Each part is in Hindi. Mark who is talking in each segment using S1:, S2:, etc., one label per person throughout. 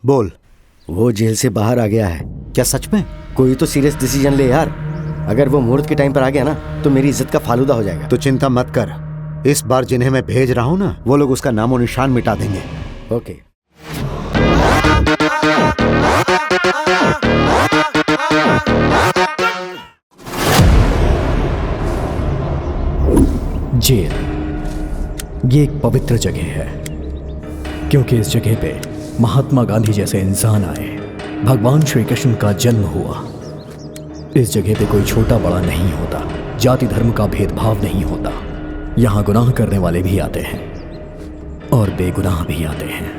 S1: बोल।
S2: वो जेल से बाहर आ गया है।
S1: क्या सच में?
S2: कोई तो सीरियस डिसीजन ले यार। अगर वो मुहूर्त के टाइम पर आ गया ना तो मेरी इज्जत का फालूदा हो जाएगा।
S1: तो चिंता मत कर, इस बार जिन्हें मैं भेज रहा हूँ ना, वो लोग उसका नामो निशान मिटा देंगे।
S2: ओके।
S3: जेल ये एक पवित्र जगह है, क्योंकि इस जगह पे महात्मा गांधी जैसे इंसान आए, भगवान श्री कृष्ण का जन्म हुआ। इस जगह पे कोई छोटा बड़ा नहीं होता, जाति धर्म का भेदभाव नहीं होता। यहाँ गुनाह करने वाले भी आते हैं और बेगुनाह भी आते हैं।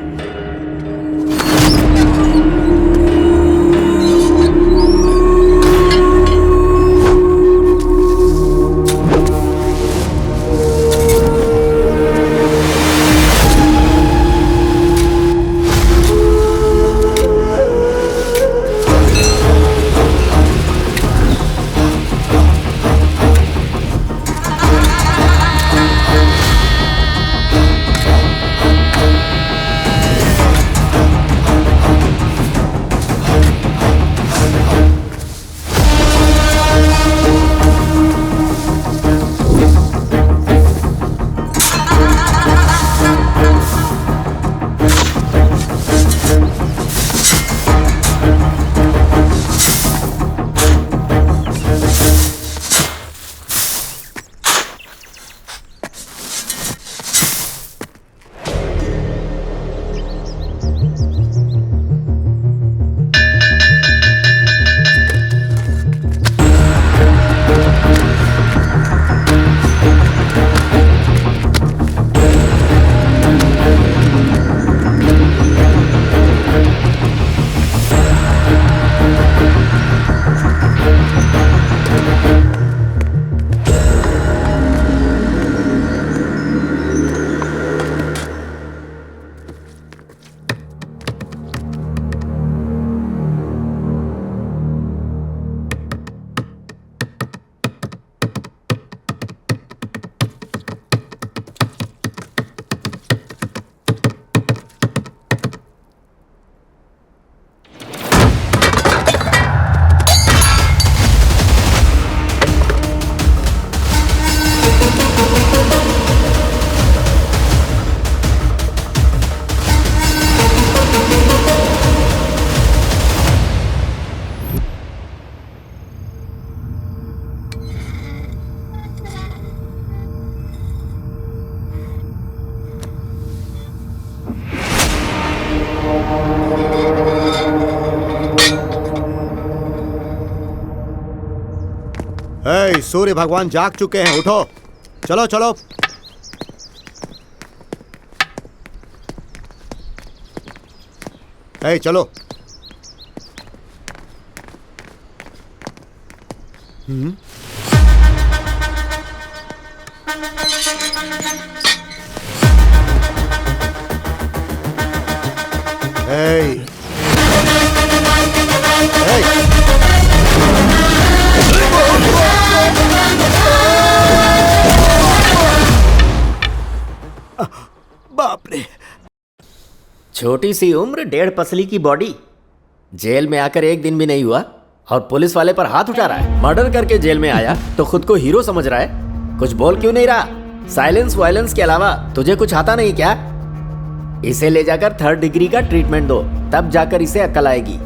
S1: सूर्य भगवान जाग चुके हैं, उठो, चलो चलो। चलो।
S2: बाप रे,
S4: छोटी सी उम्र, 1.5 पसली की बॉडी, जेल में आकर 1 दिन भी नहीं हुआ और पुलिस वाले पर हाथ उठा रहा है। मर्डर करके जेल में आया तो खुद को हीरो समझ रहा है। कुछ बोल क्यों नहीं रहा? साइलेंस वायलेंस के अलावा तुझे कुछ आता नहीं क्या? इसे ले जाकर 3rd डिग्री का ट्रीटमेंट दो, तब जाकर इसे अक्ल आएगी।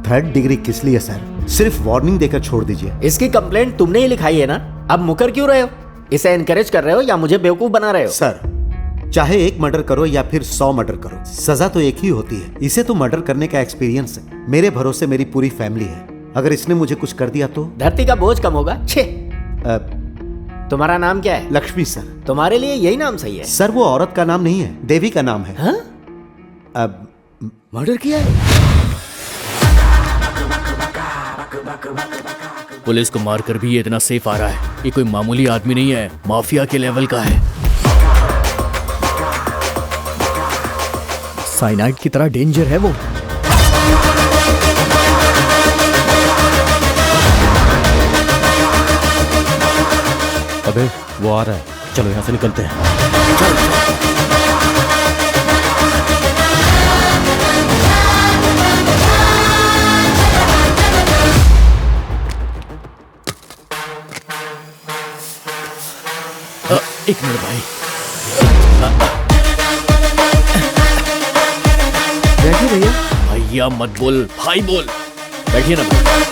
S1: 3rd डिग्री किस लिए सर? सिर्फ वार्निंग देकर छोड़ दीजिए।
S4: इसकी कंप्लेंट तुमने ही लिखाई है ना, अब मुकर क्यों रहे हो? इसे एनकरेज कर रहे हो या मुझे बेवकूफ बना रहे हो?
S1: सर, चाहे 1 मर्डर करो या फिर 100 मर्डर करो, सजा तो एक ही होती है। इसे तो मर्डर करने का एक्सपीरियंस है। मेरे भरोसे मेरी पूरी फैमिली है। अगर इसने मुझे कुछ कर दिया तो
S4: धरती का बोझ कम होगा। छे। तुम्हारा नाम क्या है?
S1: लक्ष्मी सर।
S4: तुम्हारे लिए यही नाम सही है?
S1: सर, वो औरत का नाम नहीं है, देवी का नाम है।
S4: हाँ?
S2: मर्डर किया है?
S3: पुलिस को मारकर भी ये इतना सेफ आ रहा है। ये कोई मामूली आदमी नहीं है, माफिया के लेवल का है। साइनाइड की तरह डेंजर है वो।
S5: अबे वो आ रहा है, चलो यहाँ से निकलते हैं।
S3: एक मिनट भाई।
S2: बैठिए भैया।
S3: भैया मत बोल, भाई बोल। बैठिए ना भाई।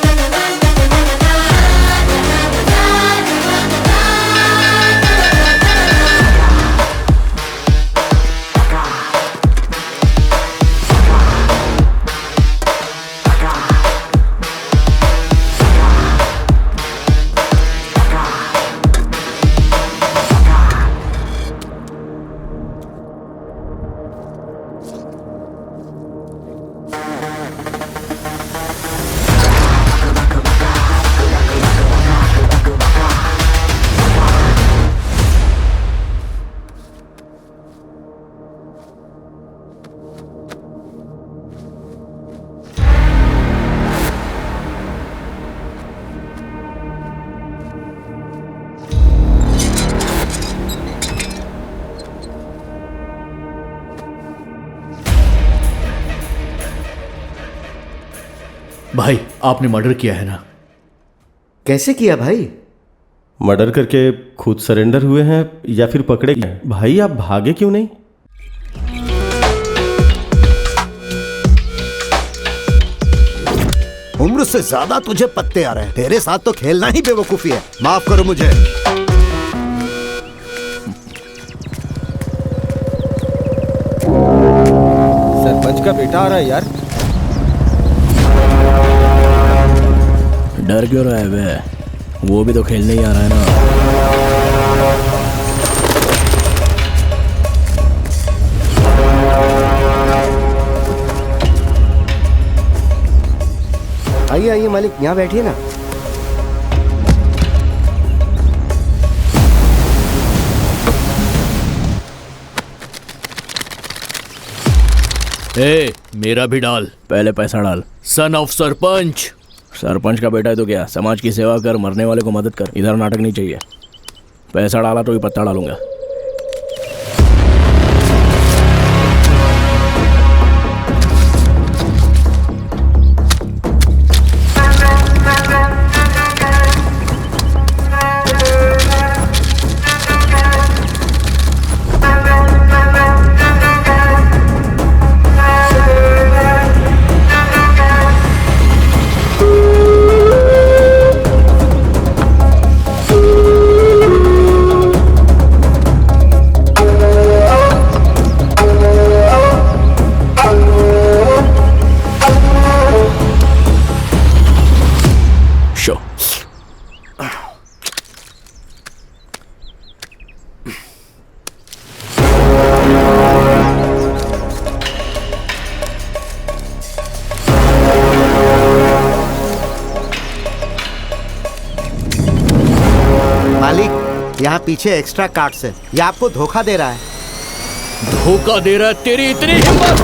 S3: भाई आपने मर्डर किया है ना?
S2: कैसे किया भाई?
S5: मर्डर करके खुद सरेंडर हुए हैं या फिर पकड़े गए? भाई आप भागे क्यों नहीं?
S1: उम्र से ज्यादा तुझे पत्ते आ रहे हैं। तेरे साथ तो खेलना ही बेवकूफी है। माफ करो मुझे।
S5: सरपंच का बेटा आ रहा है यार।
S3: डर क्यों रहा है वे? वो भी तो खेलने ही आ रहा है ना।
S2: आइए आइए मालिक, यहाँ बैठिए ना।
S3: ए, मेरा भी डाल। पहले पैसा डाल। Son of sarpanch. सरपंच का बेटा है तो क्या, समाज की सेवा कर, मरने वाले को मदद कर। इधर नाटक नहीं चाहिए। पैसा डाला तो ही पत्ता डालूंगा।
S1: यहाँ पीछे एक्स्ट्रा कार्ड्स है। ये आपको धोखा दे रहा है।
S3: धोखा दे रहा है? तेरी इतनी हिम्मत!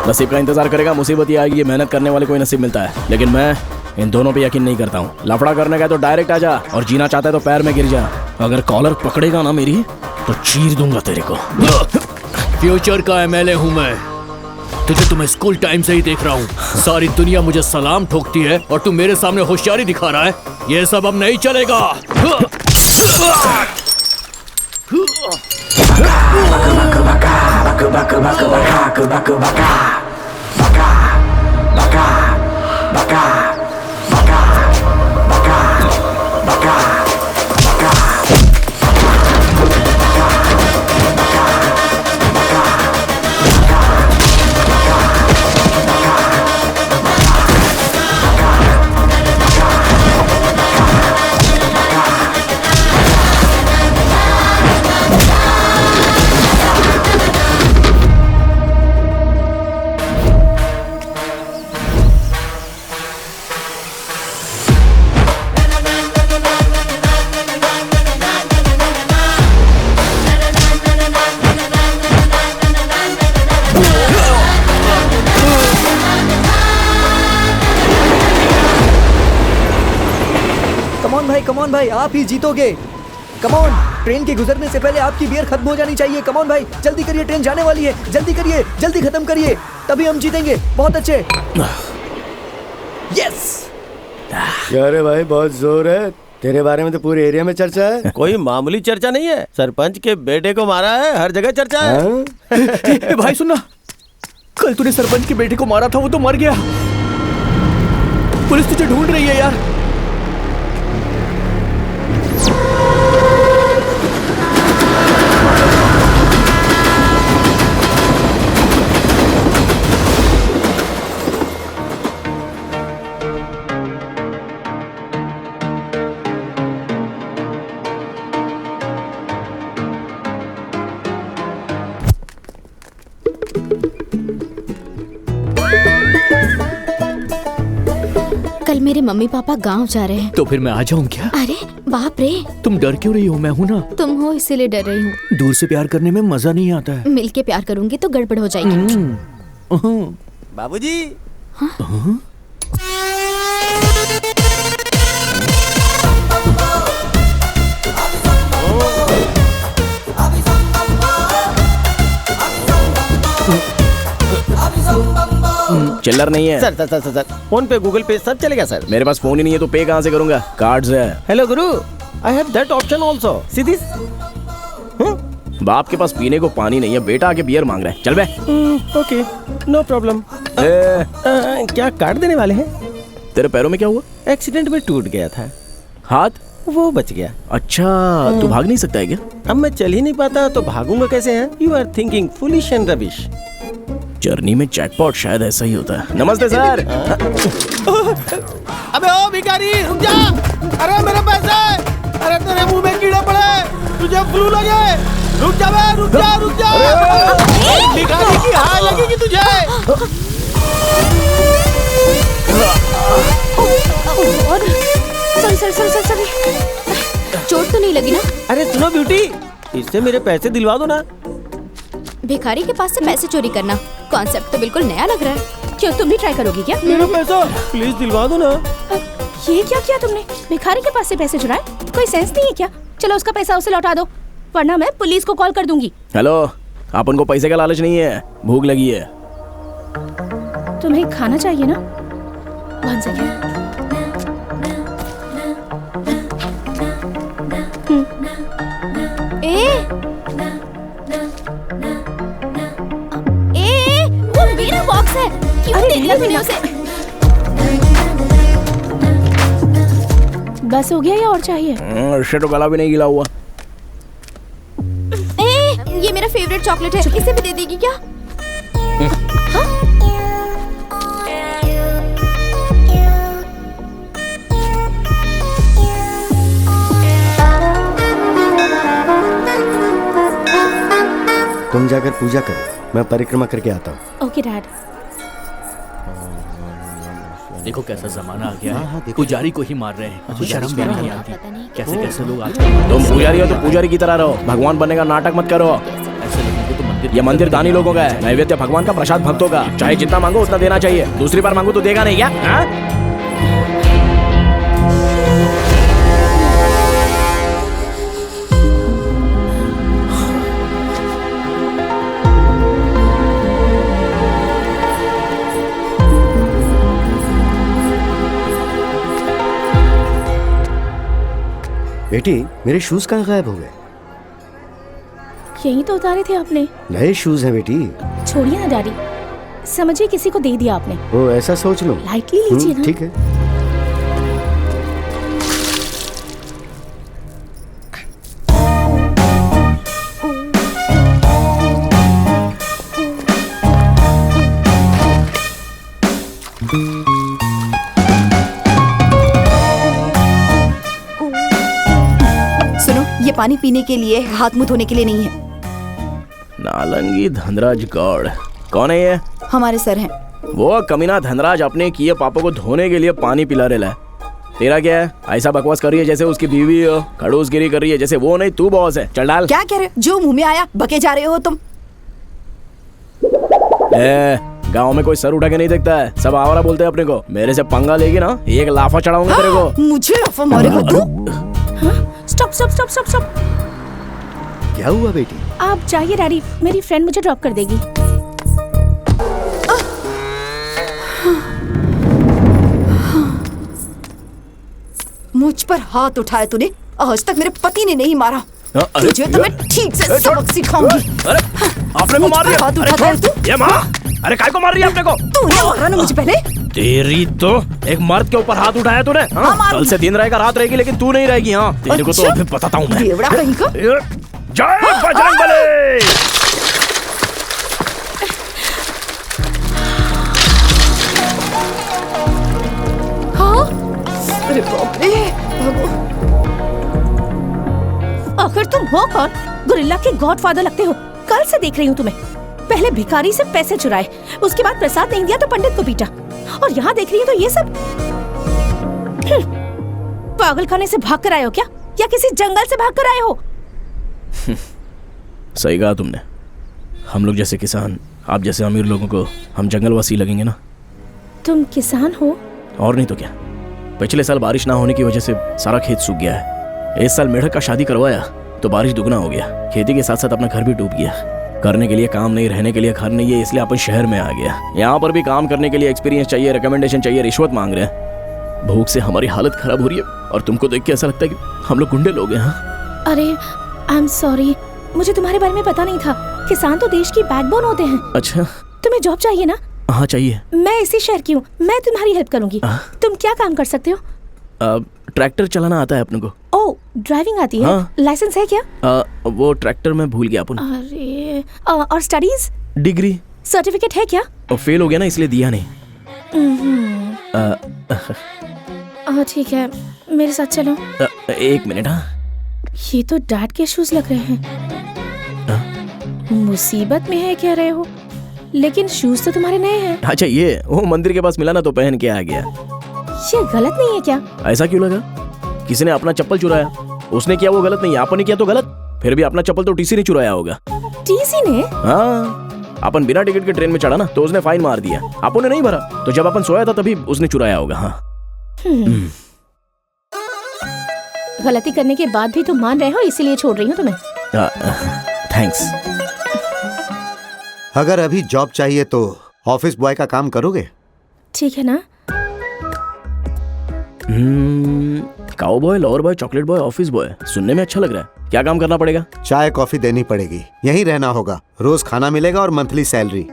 S3: नसीब का इंतजार करेगा, मुसीबत ये आएगी। मेहनत करने वाले को ही नसीब मिलता है, लेकिन मैं इन दोनों पे यकीन नहीं करता हूँ। लफड़ा करने का तो डायरेक्ट आ जा, और जीना चाहता है तो पैर में गिर जा। अगर कॉलर पकड़ेगा ना मेरी, तो चीर दूंगा तेरे को। फ्यूचर का एमएलए हूँ मैं। तुझे तो मैं स्कूल टाइम से ही देख रहा हूँ। सारी दुनिया मुझे सलाम ठोकती है और तू मेरे सामने होशियारी दिखा रहा है। ये सब अब नहीं चलेगा।
S2: कमॉन भाई, आप ही जीतोगे। कमॉन, ट्रेन के गुजरने से पहले आपकी बियर खत्म हो जानी चाहिए। कमॉन भाई, जल्दी करिए, ट्रेन जाने वाली है। जल्दी करिए, जल्दी खत्म करिए, तभी हम जीतेंगे। बहुत अच्छे। यस,
S6: क्या रे भाई, बहुत जोर है तेरे बारे में तो पूरे एरिया में चर्चा है।
S5: कोई मामूली चर्चा नहीं है, सरपंच के बेटे को मारा है, हर जगह चर्चा है।
S2: ए भाई सुनना, कल तूने सरपंच के बेटे को मारा था, वो तो मर गया। पुलिस तुझे ढूंढ रही है यार।
S7: कल मेरे मम्मी पापा गांव जा रहे हैं।
S2: तो फिर मैं आ जाऊं क्या?
S7: अरे बाप रे,
S2: तुम डर क्यों रही हो? मैं हूं ना।
S7: तुम हो इसीलिए डर रही हूँ।
S2: दूर से प्यार करने में मजा नहीं आता है।
S7: मिल के प्यार करूंगी तो गड़बड़ हो जाएगी।
S5: बाबूजी।
S4: चिल्लर नहीं है।
S5: सर फोन पे गूगल पे सब चलेगा सर।
S4: मेरे पास फोन ही नहीं है तो पे कहाँ से करूंगा? कार्ड्स है।
S5: Hello Guru, I have that option also. See this.
S4: बाप के पास पीने को पानी नहीं है, बेटा आके बियर मांग रहा है। चल बे।
S5: Okay, no problem. क्या कार्ड देने वाले हैं?
S4: तेरे पैरों में क्या हुआ?
S5: एक्सीडेंट में टूट गया था,
S4: हाथ
S5: वो बच गया।
S4: अच्छा, तू भाग नहीं सकता है क्या?
S5: अब मैं चल ही नहीं पाता तो भागूंगा कैसे? Hey you are thinking foolish and rubbish.
S4: Journey में जैकपॉट शायद ऐसा ही होता है। नमस्ते सर।
S5: अबे ओ भिखारी, रुक जा। अरे मेरे पैसे, अरे तेरे मुंह में कीड़े पड़े, तुझे फ्लू लगे। रुक जा बे, रुक जा, रुक जा। भिखारी की हाय लगेगी तुझे।
S7: सॉरी। चोट तो नहीं लगी ना?
S5: अरे सुनो ब्यूटी, इससे मेरे पैसे दिलवा दो ना।
S7: भिखारी के पास से पैसे चोरी करना, कॉन्सेप्ट तो बिल्कुल नया लग रहा है। क्यों, तुम भी ट्राई करोगी क्या?
S5: मेरा पैसा प्लीज दिलवा दो ना।
S8: ये क्या किया तुमने? भिखारी के पास से पैसे चुराए? कोई सेंस नहीं है क्या? चलो उसका पैसा उसे लौटा दो, वरना मैं पुलिस को कॉल कर दूंगी।
S4: हेलो, आप उनको पैसे का लालच नहीं है, भूख लगी है।
S8: तुम्हें खाना चाहिए ना? 1 सेकंड।
S7: वो मेरा बॉक्स है, क्यों दे दिया तूने उसे?
S8: बस हो गया या और चाहिए?
S4: इससे तो गला भी नहीं गिला हुआ।
S7: ये मेरा फेवरेट चॉकलेट है, इसे भी दे देगी क्या?
S6: तुम जाकर पूजा करो, मैं परिक्रमा करके आता हूँ।
S8: Okay dad.
S2: देखो कैसा जमाना आ गया
S1: हाँ,
S2: है,
S1: देखो।
S2: पुजारी को ही मार रहे हैं। शर्म भी नहीं आती।
S7: पता नहीं
S2: कैसे कैसे लोग आजकल
S4: तुम पुजारी हो तो पुजारी की तरह रहो, भगवान बनने का नाटक मत करो।
S2: ऐसे लोगों को तो मंदिर
S4: ये मंदिर दानी लोगों का है, नैवेद्य भगवान का, प्रसाद भक्तों का। चाहे जितना मांगो उतना देना चाहिए, दूसरी बार मांगो तो देगा नहीं क्या? हाँ?
S6: बेटी, मेरे शूज कहाँ गायब हो गए?
S8: यही तो उतारे थे आपने।
S6: नए शूज हैं बेटी।
S8: छोड़िए ना डैडी, समझिए किसी को दे दिया आपने।
S6: वो ऐसा सोच लो।
S8: लाइटली लीजिए ना।
S6: ठीक है।
S9: ये पानी पीने के लिए, हाथ मुंह धोने के लिए नहीं है।
S4: नालंगी धनराज गौड़ कौन है ये?
S9: हमारे सर हैं।
S4: वो कमीना धनराज अपने किए पापों को धोने के लिए पानी पिला रहा है। तेरा क्या है? ऐसा बकवास कर रही है जैसे उसकी बीवी हो, खड़ूसगिरी कर रही है जैसे वो नहीं तू बॉस है। चल डाल।
S9: क्या कह रहे हो? जो मुंह में आया बके जा रहे हो तुम।
S4: गांव में कोई सर उठा के नहीं देखता है, सब आवारा बोलते हैं अपने को। मेरे से पंगा लेगी ना, एक लाफा चढ़ाऊंगा तेरे को।
S9: मुझे लाफा मारेगा तू?
S8: Stop stop stop stop stop.
S6: क्या हुआ बेटी?
S8: आप जाइए डैडी, मेरी फ्रेंड मुझे ड्रॉप कर देगी।
S9: मुझ पर हाथ उठाया तूने। आज तक मेरे पति ने नहीं मारा।
S10: अरे
S9: तुझे तो मैं ठीक से सबक सिखाऊंगी।
S10: अरे आपने को मार दिया।
S9: हाथ
S10: अरे
S9: उठाता है तू?
S10: ये माँ, अरे काय को मार रही है आपने को?
S9: तूने मारा ना मुझे पहले।
S10: तेरी तो एक मर्द के ऊपर हाथ उठाया तूने। हाँ? कल से दिन रहेगा रात रहेगी लेकिन तू नहीं रहेगी। हाँ तेरे को तो अभी बताता हूँ मैं।
S9: बेवड़ा कहीं का।
S10: जय बजरंगबली।
S9: हाँ? अरे बाप रे।
S8: आखिर तुम हो कौन? गोरिल्ला के गॉडफादर लगते हो। कल से देख रही हूँ तुम्हें। पहले भिखारी से पैसे चुराए, उसके बाद प्रसाद नहीं दिया तो पंडित को पीटा, और यहाँ देख रही हूँ तो ये सब। पागल खाने से भाग कर आए हो क्या, या किसी जंगल से भाग कर आए हो?
S10: सही कहा तुमने। हम लोग जैसे किसान, आप जैसे अमीर लोगों को हम जंगलवासी लगेंगे ना।
S8: तुम किसान हो?
S10: और नहीं तो क्या। पिछले साल बारिश ना होने की वजह से सारा खेत सूख गया है। इस साल मेढक का शादी करवाया तो बारिश दुगना हो गया। खेती के साथ साथ अपना घर भी डूब गया। करने के लिए काम नहीं, रहने के लिए घर नहीं है, इसलिए अपन शहर में आ गया। यहाँ पर भी काम करने के लिए एक्सपीरियंस चाहिए, रिकमेंडेशन चाहिए, रिश्वत मांग रहे हैं। भूख से हमारी हालत खराब हो रही है और तुमको देख के ऐसा लगता है कि हम लोग गुंडे लोग हैं। हाँ?
S8: अरे आई एम सॉरी, मुझे तुम्हारे बारे में पता नहीं था। किसान तो देश की बैकबोन होते हैं।
S10: अच्छा,
S8: तुम्हें जॉब चाहिए ना?
S10: हाँ चाहिए।
S8: मैं इसी शहर की हूँ, मैं तुम्हारी हेल्प करूंगी। तुम क्या काम कर सकते हो?
S10: ट्रैक्टर चलाना आता है अपने को।
S8: ओह, ड्राइविंग आती है?
S10: हाँ।
S8: लाइसेंस है क्या?
S10: वो ट्रैक्टर में भूल गया अपन।
S8: अरे और स्टडीज?
S10: डिग्री।
S8: सर्टिफिकेट है क्या?
S10: फेल हो गया ना इसलिए दिया नहीं।
S8: ठीक है, मेरे साथ चलो।
S10: एक मिनट। हाँ,
S8: ये तो डैड के शूज लग रहे हैं। मुसीबत में है कह रहे हो, लेकिन शूज तो तुम्हारे नए हैं।
S10: अच्छा ये वो मंदिर के पास मिला ना तो पहन के आ गया।
S8: ये गलत नहीं है क्या?
S10: ऐसा क्यों लगा? किसी ने अपना चप्पल चुराया, उसने किया वो गलत नहीं, अपन ने किया तो गलत। फिर भी अपना चप्पल तो टीसी ने चुराया होगा।
S8: टीसी ने?
S10: हाँ, अपन बिना टिकट के ट्रेन में चढ़ा ना तो उसने फाइन मार दिया, अपन ने नहीं भरा। तो जब अपन सोया था तभी उसने चुराया होगा। हाँ।
S8: गलती करने के बाद भी तुम मान रहे हो, इसीलिए छोड़ रही हूँ तुम्हें।
S10: थैंक्स।
S1: अगर अभी जॉब चाहिए तो ऑफिस बॉय का काम करोगे?
S8: ठीक है ना?
S10: Cow boy, lower boy, chocolate boy, office boy, सुनने में अच्छा लग रहा है। क्या काम करना पड़ेगा?
S1: चाय कॉफी देनी पड़ेगी, यहीं रहना होगा, रोज खाना मिलेगा और मंथली सैलरी।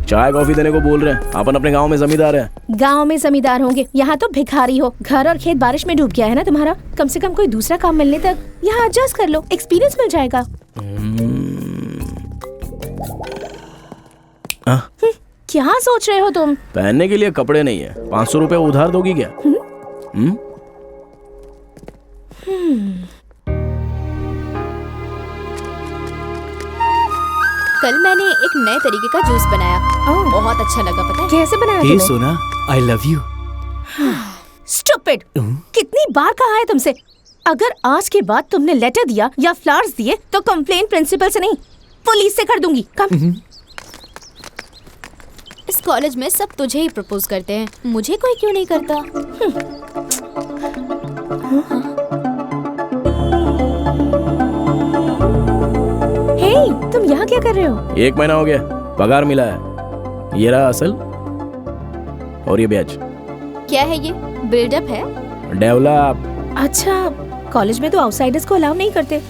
S10: चाय कॉफी देने को बोल रहे हैं, अपन अपने गांव में जमींदार हैं।
S8: गांव में जमींदार होंगे, यहाँ तो भिखारी हो। घर और खेत बारिश में डूब गया है ना तुम्हारा। कम से कम कोई दूसरा काम मिलने तक यहाँ एडजस्ट कर लो, एक्सपीरियंस मिल जाएगा। क्या सोच रहे हो तुम?
S10: पहनने के लिए कपड़े नहीं है, 500 रुपए उधार दोगी क्या?
S7: कल मैंने एक नए तरीके का जूस बनाया, बहुत अच्छा लगा। पता है
S8: कैसे बनाया
S3: हे
S8: तुमने?
S3: सोना, आई लव यू।
S8: स्टूपिड! कितनी बार कहा है तुमसे, अगर आज के बाद तुमने लेटर दिया या फ्लावर्स दिए तो कंप्लेन प्रिंसिपल से नहीं, पुलिस से कर दूंगी। कम।
S7: इस कॉलेज में सब तुझे ही प्रपोज करते हैं, मुझे कोई क्यों नहीं करता?
S8: हे, तुम यहाँ क्या कर रहे हो?
S10: 1 महीना हो गया, पगार मिला है। ये रहा असल और ये ब्याज।
S7: क्या है ये? बिल्डअप है?
S10: डेवलप।
S8: अच्छा, कॉलेज में तो आउटसाइडर्स को अलाउ नहीं करते,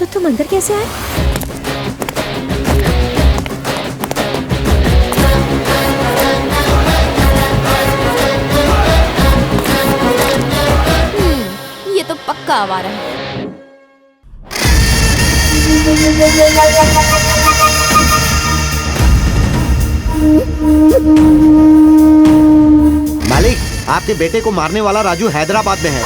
S8: तो तुम अंदर कैसे आए?
S7: ये तो पक्का आवारा है।
S1: मालिक, आपके बेटे को मारने वाला राजू हैदराबाद में है।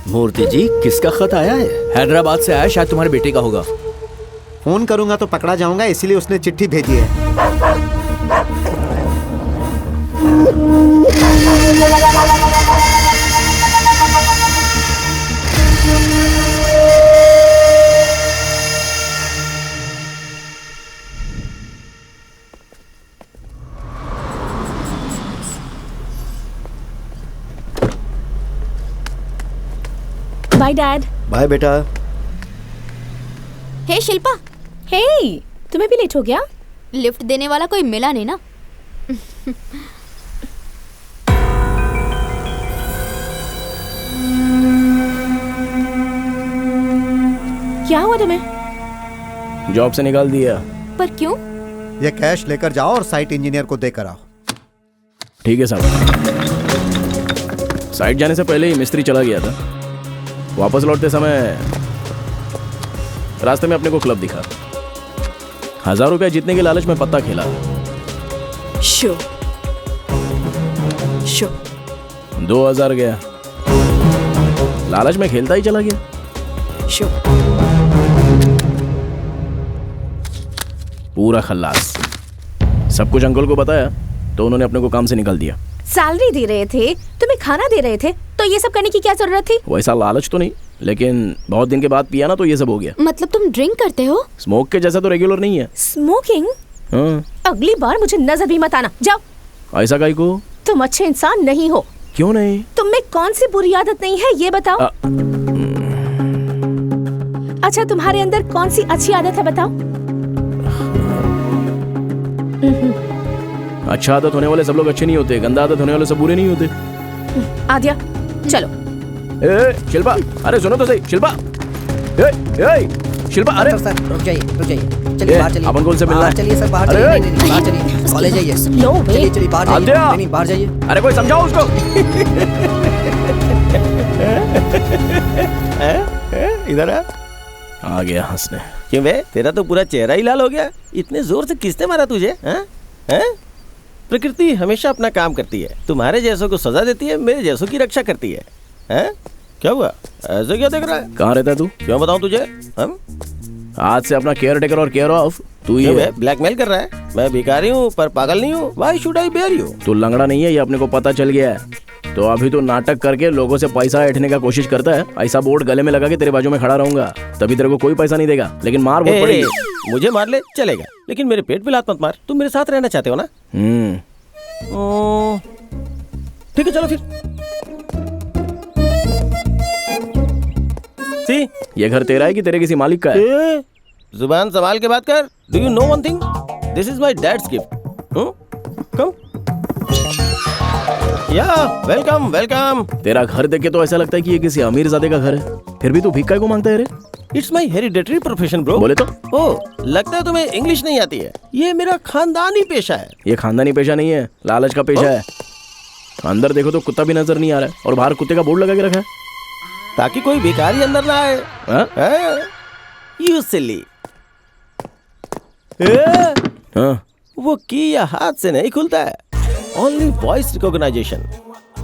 S4: मूर्ति जी, किसका खत आया है?
S3: हैदराबाद से आया, शायद तुम्हारे बेटे का होगा।
S1: फोन करूंगा तो पकड़ा जाऊंगा, इसीलिए उसने चिट्ठी भेजी है।
S8: Bye dad.
S6: बाय बेटा।
S7: हे शिल्पा,
S8: हे, तुम्हें भी लेट हो गया?
S7: लिफ्ट देने वाला कोई मिला नहीं ना?
S8: क्या हुआ तुम्हें?
S10: जॉब से निकाल दिया।
S7: पर क्यों?
S1: ये कैश लेकर जाओ और साइट इंजीनियर को देकर आओ।
S10: ठीक है साहब। साइट जाने से पहले ही मिस्त्री चला गया था। वापस लौटते समय रास्ते में अपने को क्लब दिखा। 1000 रुपया जीतने के लालच में पत्ता खेला।
S9: शो
S10: 2000 गया। लालच में खेलता ही चला गया।
S9: शो
S10: पूरा खल्लास। सब कुछ अंकल को बताया तो उन्होंने अपने को काम से निकाल दिया।
S8: सैलरी दे रहे थे, तुम्हें खाना दे रहे थे, तो ये सब करने की क्या जरूरत थी?
S10: वैसा लालच तो नहीं, लेकिन बहुत दिन के बाद पिया ना तो ये सब हो गया।
S7: मतलब तुम ड्रिंक करते हो?
S10: स्मोक के जैसा तो रेगुलर नहीं है।
S8: स्मोकिंग?
S10: हाँ।
S8: अगली बार मुझे नजर भी मत आना। जाओ।
S10: ऐसा काहे को?
S8: तुम अच्छे इंसान नहीं हो।
S10: क्यों नहीं?
S8: तुम में कौन सी बुरी आदत नहीं है ये बताओ। अच्छा तुम्हारे अंदर कौन सी अच्छी आदत है बताओ।
S10: अच्छा आदत होने वाले सब लोग अच्छे नहीं होते, गंदा आदत होने वाले सब बुरे नहीं होते।
S8: आद्या चलो।
S10: शिल्पा, अरे सुनो तो सही। शिल्पा, शिल्पा, अरे
S2: सर रुक जाइए चलिए बाहर चलिए।
S10: अपन कौन से मिलना है?
S2: चलिए सर बाहर चलिए। नहीं बाहर चलिए, कॉलेज जाइए।
S8: नो वे।
S2: चलिए बाहर जाइए। नहीं बाहर जाइए।
S10: अरे कोई समझाओ उसको।
S5: इधर
S10: आ गया हंसने।
S5: क्यों बे, तेरा तो पूरा चेहरा ही लाल हो गया। इतने जोर से किसने मारा तुझे? हैं? प्रकृति हमेशा अपना काम करती है। तुम्हारे जैसों को सजा देती है, मेरे जैसों की रक्षा करती है। हैं? क्या हुआ? ऐसे क्या देख रहा है?
S10: कहाँ रहता है तू?
S5: क्यों बताऊं तुझे? हम?
S10: आज से अपना केयर टेकर और केयर ऑफ तू ही है।
S5: ब्लैकमेल कर रहा है? मैं भिखारी हूँ पर पागल नहीं हूँ। Why should I bear you?
S10: तू लंगड़ा नहीं है, ये अपने को पता चल गया है। तो अभी तो नाटक करके लोगों से पैसा ऐंठने का कोशिश करता है। ऐसा बोर्ड गले में लगा के तेरे बाजू में खड़ा रहूंगा, तभी तेरे को कोई पैसा नहीं देगा, लेकिन मार बहुत पड़ेगी।
S5: मुझे मार ले चलेगा, लेकिन मेरे पेट पे लात मत मार। तुम मेरे साथ रहना चाहते हो ना? ठीक है चलो फिर। सी,
S10: ये घर तेरा है कि तेरे किसी मालिक का है?
S5: जुबान संभाल के बात कर। Do you know one thing? This is my dad's gift. Come. या वेलकम वेलकम।
S10: तेरा घर देख के तो ऐसा लगता है कि ये किसी अमीरजादे का घर है, फिर भी तू भिक्का को मांगता है रे?
S5: It's my hereditary profession bro.
S10: बोले तो?
S5: ओह, लगता है तुम्हें इंग्लिश नहीं आती है। ये मेरा खानदानी पेशा है।
S10: ये खानदानी पेशा नहीं है, लालच का पेशा है। अंदर देखो तो कुत्ता भी नजर नहीं आ रहा है, और बाहर कुत्ते का बोर्ड लगा के रखा है
S5: ताकि कोई भिखारी अंदर ना आए। You silly. वो की या हाथ से नहीं खुलता है, only voice recognition.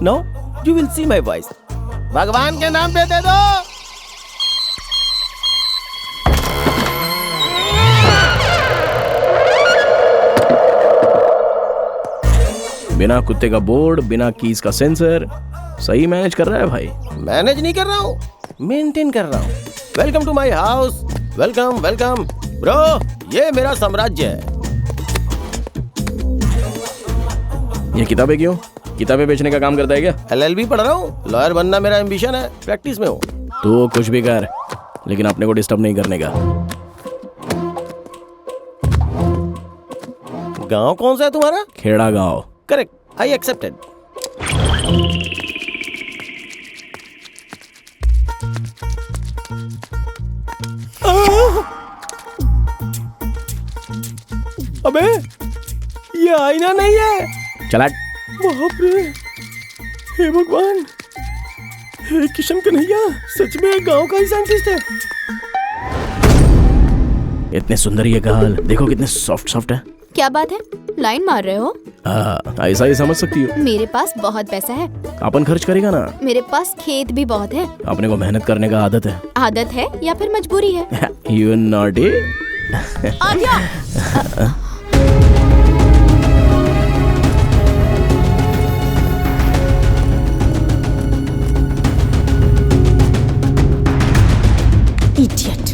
S5: Now you will see my voice. भगवान के नाम पे दे दो।
S10: बिना कुत्ते का बोर्ड, बिना कीज का सेंसर। सही मैनेज कर रहा है भाई।
S5: मैनेज नहीं कर रहा हूँ, मेंटेन कर रहा हूँ। Welcome to my house. Welcome welcome bro, ये मेरा साम्राज्य है।
S10: ये किताबें क्यों? किताबें बेचने का काम करता है क्या?
S5: LLB पढ़ रहा हूँ। लॉयर बनना मेरा एम्बिशन है, प्रैक्टिस में हूँ।
S10: तो कुछ भी कर, लेकिन अपने को डिस्टर्ब नहीं करने का।
S5: गांव कौन सा है तुम्हारा?
S10: खेड़ा गांव।
S5: Correct, I accepted. अबे ये आईना नहीं है।
S10: चला।
S5: बाप रे, हे भगवान, हे किशन कन्हैया, सच में गांव का ही साइंटिस्ट है।
S10: इतने सुंदर ये गाल, देखो कितने सॉफ्ट सॉफ्ट है।
S7: क्या बात है, लाइन मार रहे हो?
S10: ऐसा ही समझ सकती हो।
S7: मेरे पास बहुत पैसा है।
S10: अपन खर्च करेगा ना?
S7: मेरे पास खेत भी बहुत है।
S10: अपने को मेहनत करने का आदत है।
S7: आदत है या फिर मजबूरी है?
S10: You naughty।
S7: आद्या।
S8: Idiot।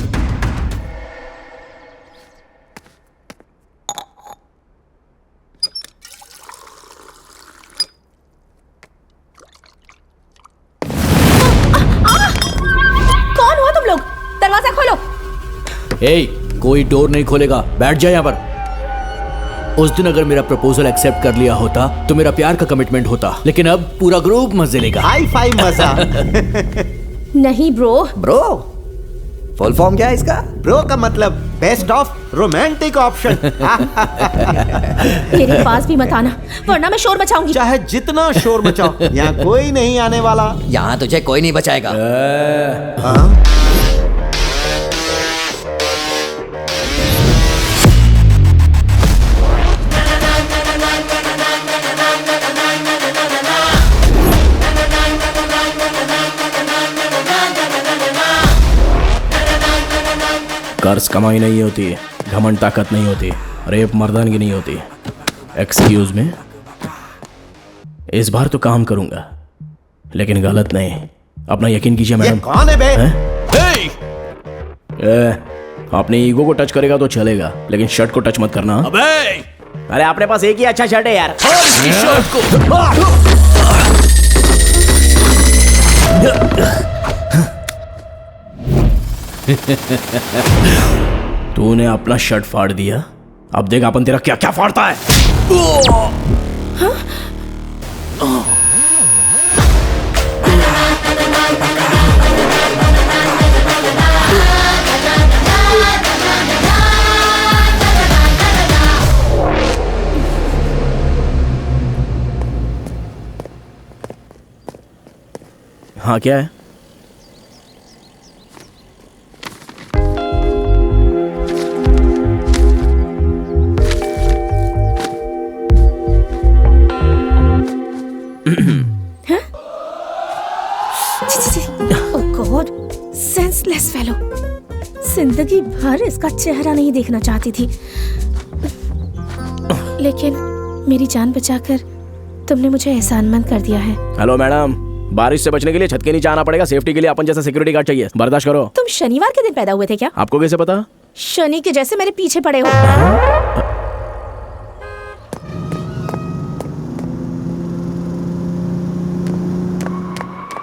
S8: कौन हो तुम लोग? दरवाजा खोलो।
S3: कोई डोर नहीं खोलेगा, बैठ जा यहाँ पर। उस दिन अगर मेरा प्रपोजल एक्सेप्ट कर लिया होता तो मेरा प्यार का कमिटमेंट होता, लेकिन अब पूरा ग्रुप मजे लेगा।
S1: हाई फाई मजा।
S8: नहीं ब्रो।
S1: ब्रो,
S2: फुल फॉर्म क्या है इसका?
S1: ब्रो का मतलब बेस्ट ऑफ रोमांटिक ऑप्शन।
S8: मेरे पास भी मत आना वरना मैं शोर मचाऊंगी।
S1: चाहे जितना शोर मचाओ, यहाँ कोई नहीं आने वाला।
S2: यहाँ तुझे कोई नहीं बचाएगा।
S10: कर्ज कमाई नहीं होती, घमंड ताकत नहीं होती, रेप मर्दानगी नहीं होती। एक्सक्यूज में, इस बार तो काम करूंगा लेकिन गलत नहीं। अपना यकीन कीजिए मैडम।
S1: कौन है बे?
S10: अपने ईगो को टच करेगा तो चलेगा लेकिन शर्ट को टच मत करना।
S5: अरे अपने पास एक ही अच्छा शर्ट है यार।
S10: तूने अपना शर्ट फाड़ दिया, अब देख अपन तेरा क्या क्या फाड़ता है। हाँ क्या है?
S8: Senseless fellow. जिंदगी भर इसका चेहरा नहीं देखना चाहती थी, लेकिन मेरी जान बचाकर तुमने मुझे एहसानमंद कर दिया है।
S10: हेलो मैडम, बारिश से बचने के लिए छत के नीचे आना पड़ेगा। सेफ्टी के लिए अपन जैसा सिक्योरिटी गार्ड चाहिए, बर्दाश्त करो।
S8: तुम शनिवार के दिन पैदा हुए थे क्या?
S10: आपको कैसे पता?
S8: शनि के जैसे मेरे पीछे पड़े हो।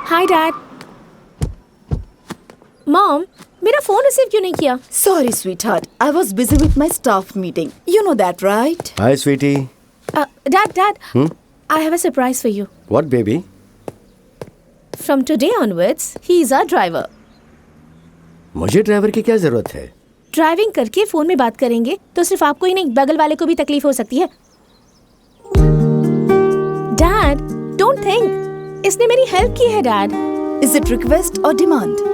S8: Hi dad. मॉम, मेरा फोन रिसीव क्यों नहीं किया?
S9: Sorry, sweetheart. I was busy with my staff meeting. You know that, right?
S6: Hi, sweetie.
S8: Dad, I have a surprise for you.
S6: What, baby?
S8: From today onwards, he is our driver.
S6: मुझे ड्राइवर की क्या जरूरत है?
S8: ड्राइविंग करके फोन में बात करेंगे तो सिर्फ आपको ही नहीं, बगल वाले को भी तकलीफ हो सकती है। Dad, don't think. इसने मेरी हेल्प की है, Dad.
S9: Is it request or demand?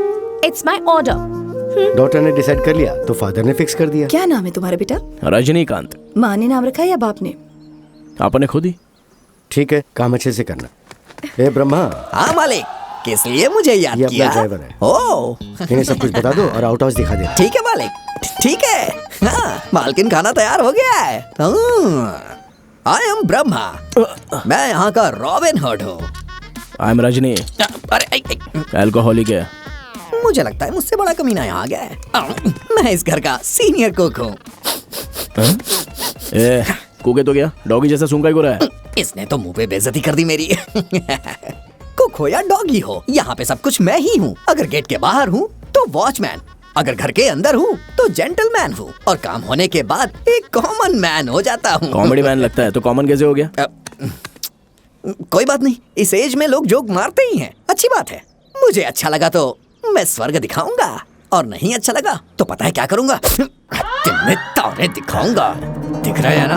S8: It's my order.
S6: Doctor ने डिसाइड कर लिया तो फादर ने फिक्स कर दिया।
S9: क्या नाम है तुम्हारे बेटा?
S10: रजनीकांत।
S9: माँ ने नाम रखा या बाप ने?
S10: आपने खुद ही।
S6: ठीक है, काम अच्छे से करना। ए ब्रह्मा।
S2: हाँ मालिक, किस लिए मुझे याद
S6: ये
S2: किया?
S6: अपना ड्राइवर है।
S2: ओह,
S6: इन्हें सब कुछ बता दो और आउट हाउस दिखा दे।
S2: ठीक है मालिक, ठीक है। हाँ, मालकिन खाना तैयार हो गया है। आई एम ब्रह्मा, मैं यहाँ का रॉबिन हुड हूँ।
S10: I am Rajni.
S2: अरे
S10: अल्कोहलिक है।
S2: मुझे लगता है मुझसे बड़ा कमीना यहाँ आ गया है। मैं इस घर का सीनियर कुक हूँ।
S10: कुक है तो क्या, डॉगी जैसा सूंघ को रहा है?
S2: इसने तो मुंह पे बेइज्जती कर दी मेरी। कुक हो या डॉगी हो, यहाँ पे सब कुछ मैं ही हूँ। अगर गेट के बाहर हूँ तो वॉचमैन, अगर घर के अंदर हूँ तो जेंटलमैन हूँ, और काम होने के बाद एक कॉमन मैन हो जाता हूँ।
S10: कॉमेडी मैन लगता है तो कॉमन कैसे हो गया?
S2: कोई बात नहीं, इस एज में लोग जोक मारते ही हैं, अच्छी बात है। मुझे अच्छा लगा तो मैं स्वर्ग दिखाऊंगा, और नहीं अच्छा लगा तो पता है क्या करूंगा? तुम्हें तारे दिखाऊंगा। दिख रहा है ना?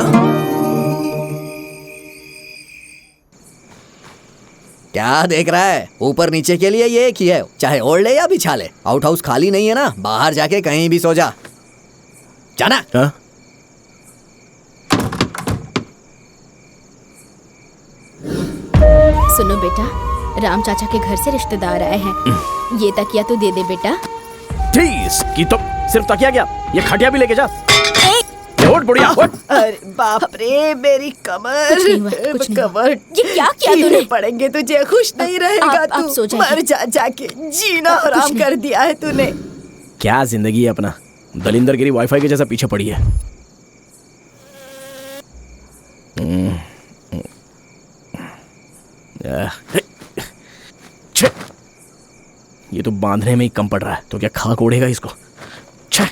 S2: क्या देख रहा है? ऊपर नीचे के लिए ये एक ही है, चाहे ओढ़ ले या बिछा ले। आउट हाउस खाली नहीं है ना, बाहर जाके कहीं भी सो जा। जाना।
S10: हाँ?
S7: सुनो बेटा, राम चाचा के घर से रिश्तेदार आए हैं। ये तकिया तो दे दे बेटा।
S10: ठीक की तो सिर्फ तकिया क्या, ये खटिया भी लेके जा। उठ बुढ़िया उठ।
S9: अरे बाप रे, मेरी कमर।
S7: कुछ नहीं हुआ, कुछ नहीं हुआ।
S9: कमर।
S7: ये क्या किया तूने?
S9: पड़ेंगे तुझे, खुश नहीं रहेगा
S7: आप
S9: तू।
S7: सो जाइए।
S9: मर जा जाके, जीना हराम कर दिया है तूने।
S10: क्या जिंदगी है अपना, दलिंदर गिरी वाईफाई के जैसा पीछे पड़ी है। ये तो बांधने में ही कम पड़ रहा है, तो क्या खाक ओढ़ेगा इसको? छे।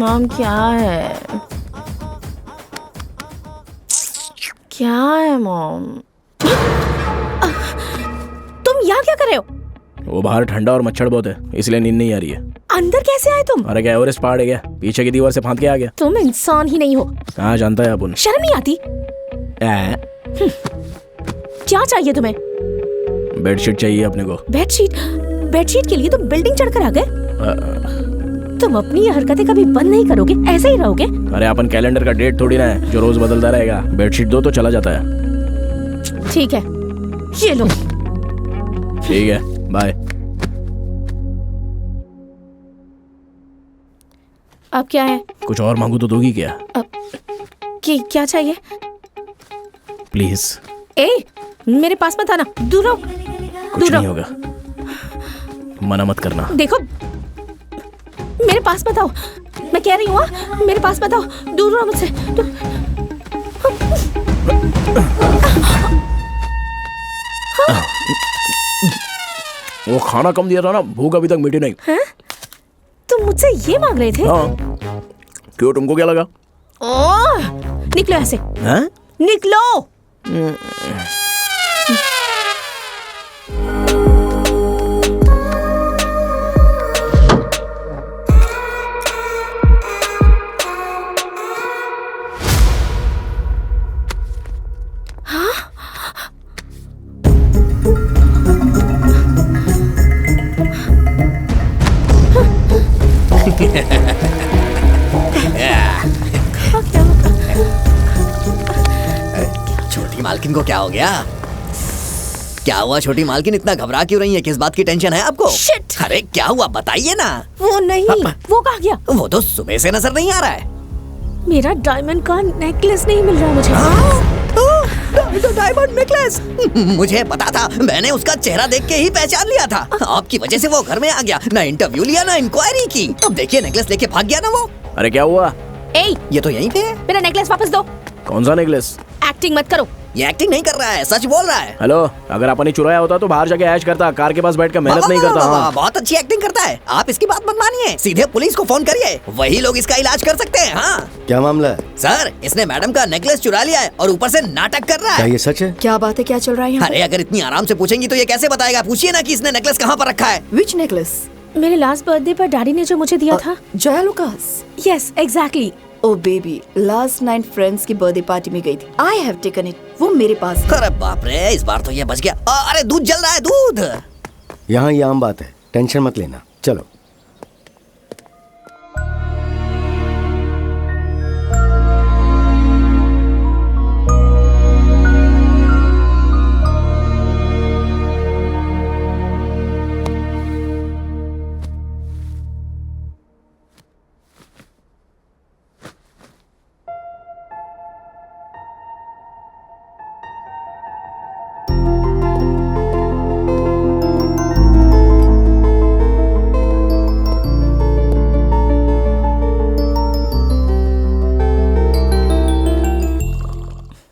S8: मॉम क्या है? क्या है मॉम? तुम यहाँ क्या कर रहे हो?
S10: वो बाहर ठंडा और मच्छर बहुत है, इसलिए नींद नहीं आ रही है।
S8: अंदर कैसे आए तुम?
S10: अरे क्या एवरेस्ट पहाड़ है क्या? पीछे की दीवार से फांद के आ गया।
S8: तुम इंसान ही नहीं हो।
S10: कहाँ जानता है अपन?
S8: शर्म नहीं आती? क्या चाहिए तुम्हें?
S10: बेडशीट चाहिए अपने को।
S8: बेडशीट? बेडशीट के लिए तुम बिल्डिंग चढ़कर आ गए? तुम अपनी ये हरकतें कभी बंद नहीं करोगे, ऐसे ही रहोगे?
S10: अरे अपन कैलेंडर का डेट थोड़ी ना है जो रोज बदलता रहेगा। बेडशीट दो तो चला जाता है।
S8: ठीक है, ये लो।
S10: ठीक है, बाय।
S8: अब क्या है?
S10: कुछ और मांगू तो दोगी क्या?
S8: क्या चाहिए?
S10: प्लीज।
S8: ए, मेरे पास मत आना, दूर रहो।
S10: कुछ नहीं होगा, मना मत करना।
S8: देखो, मेरे पास मत आओ, मैं कह रही हूँ। मेरे पास मत आओ, दूर रहो मुझसे।
S10: वो खाना कम दिया था ना, भूख अभी तक मिटी नहीं।
S8: हैं? तुम मुझसे ये मांग रहे थे?
S10: हाँ। क्यों, तुमको क्या लगा?
S8: निकलो ऐसे।
S10: हैं?
S8: निकलो।
S2: छोटी मालकिन को क्या हो गया? क्या हुआ छोटी मालकिन, इतना घबरा क्यों रही है? किस बात की टेंशन है आपको?
S8: Shit!
S2: अरे क्या हुआ बताइए ना।
S8: वो नहीं, वो कहाँ गया?
S2: वो तो सुबह से नजर नहीं आ रहा है।
S8: मेरा डायमंड का नेकलेस नहीं मिल रहा मुझे।
S2: Diamond necklace? मुझे पता था, मैंने उसका चेहरा देख के ही पहचान लिया था। आपकी वजह से वो घर में आ गया, ना इंटरव्यू लिया ना इंक्वायरी की। अब देखिए नेकलेस लेके भाग गया ना वो।
S10: अरे क्या हुआ?
S2: ये तो यहीं पे है।
S8: मेरा नेकलेस वापस दो।
S10: कौन सा नेकलेस?
S8: एक्टिंग मत करो।
S2: ये एक्टिंग नहीं कर रहा है, सच बोल रहा है।
S10: हेलो, अगर अपन ने चुराया होता तो बाहर जाके ऐश करता, कार के पास बैठकर मेहनत नहीं करता। हाँ।
S2: बहुत अच्छी एक्टिंग करता है, आप इसकी बात मत मानिए, सीधे पुलिस को फोन करिए, वही लोग इसका इलाज कर सकते हैं। हाँ
S6: क्या मामला है?
S2: सर, इसने मैडम का नेकलेस चुरा लिया है और ऊपर से नाटक कर रहा
S6: क्या
S2: है।
S6: ये सच है?
S9: क्या बात है, क्या चल रहा है यहाँ?
S2: अरे अगर इतनी आराम से पूछेंगी तो ये कैसे बताएगा? पूछिए ना कि इसने नेकलेस कहाँ पर रखा है।
S9: Which necklace?
S8: मेरे लास्ट बर्थडे पर डैडी ने जो मुझे दिया था।
S9: Jaya Lucas?
S8: Yes, exactly.
S9: Oh baby, last night friends की बर्थडे पार्टी में गई थी। आई हैव टेकन इट, वो मेरे पास है।
S2: अरे बाप रे, इस बार तो ये बच गया। अरे दूध जल रहा है, दूध।
S6: यहाँ ये आम बात है, टेंशन मत लेना। चलो।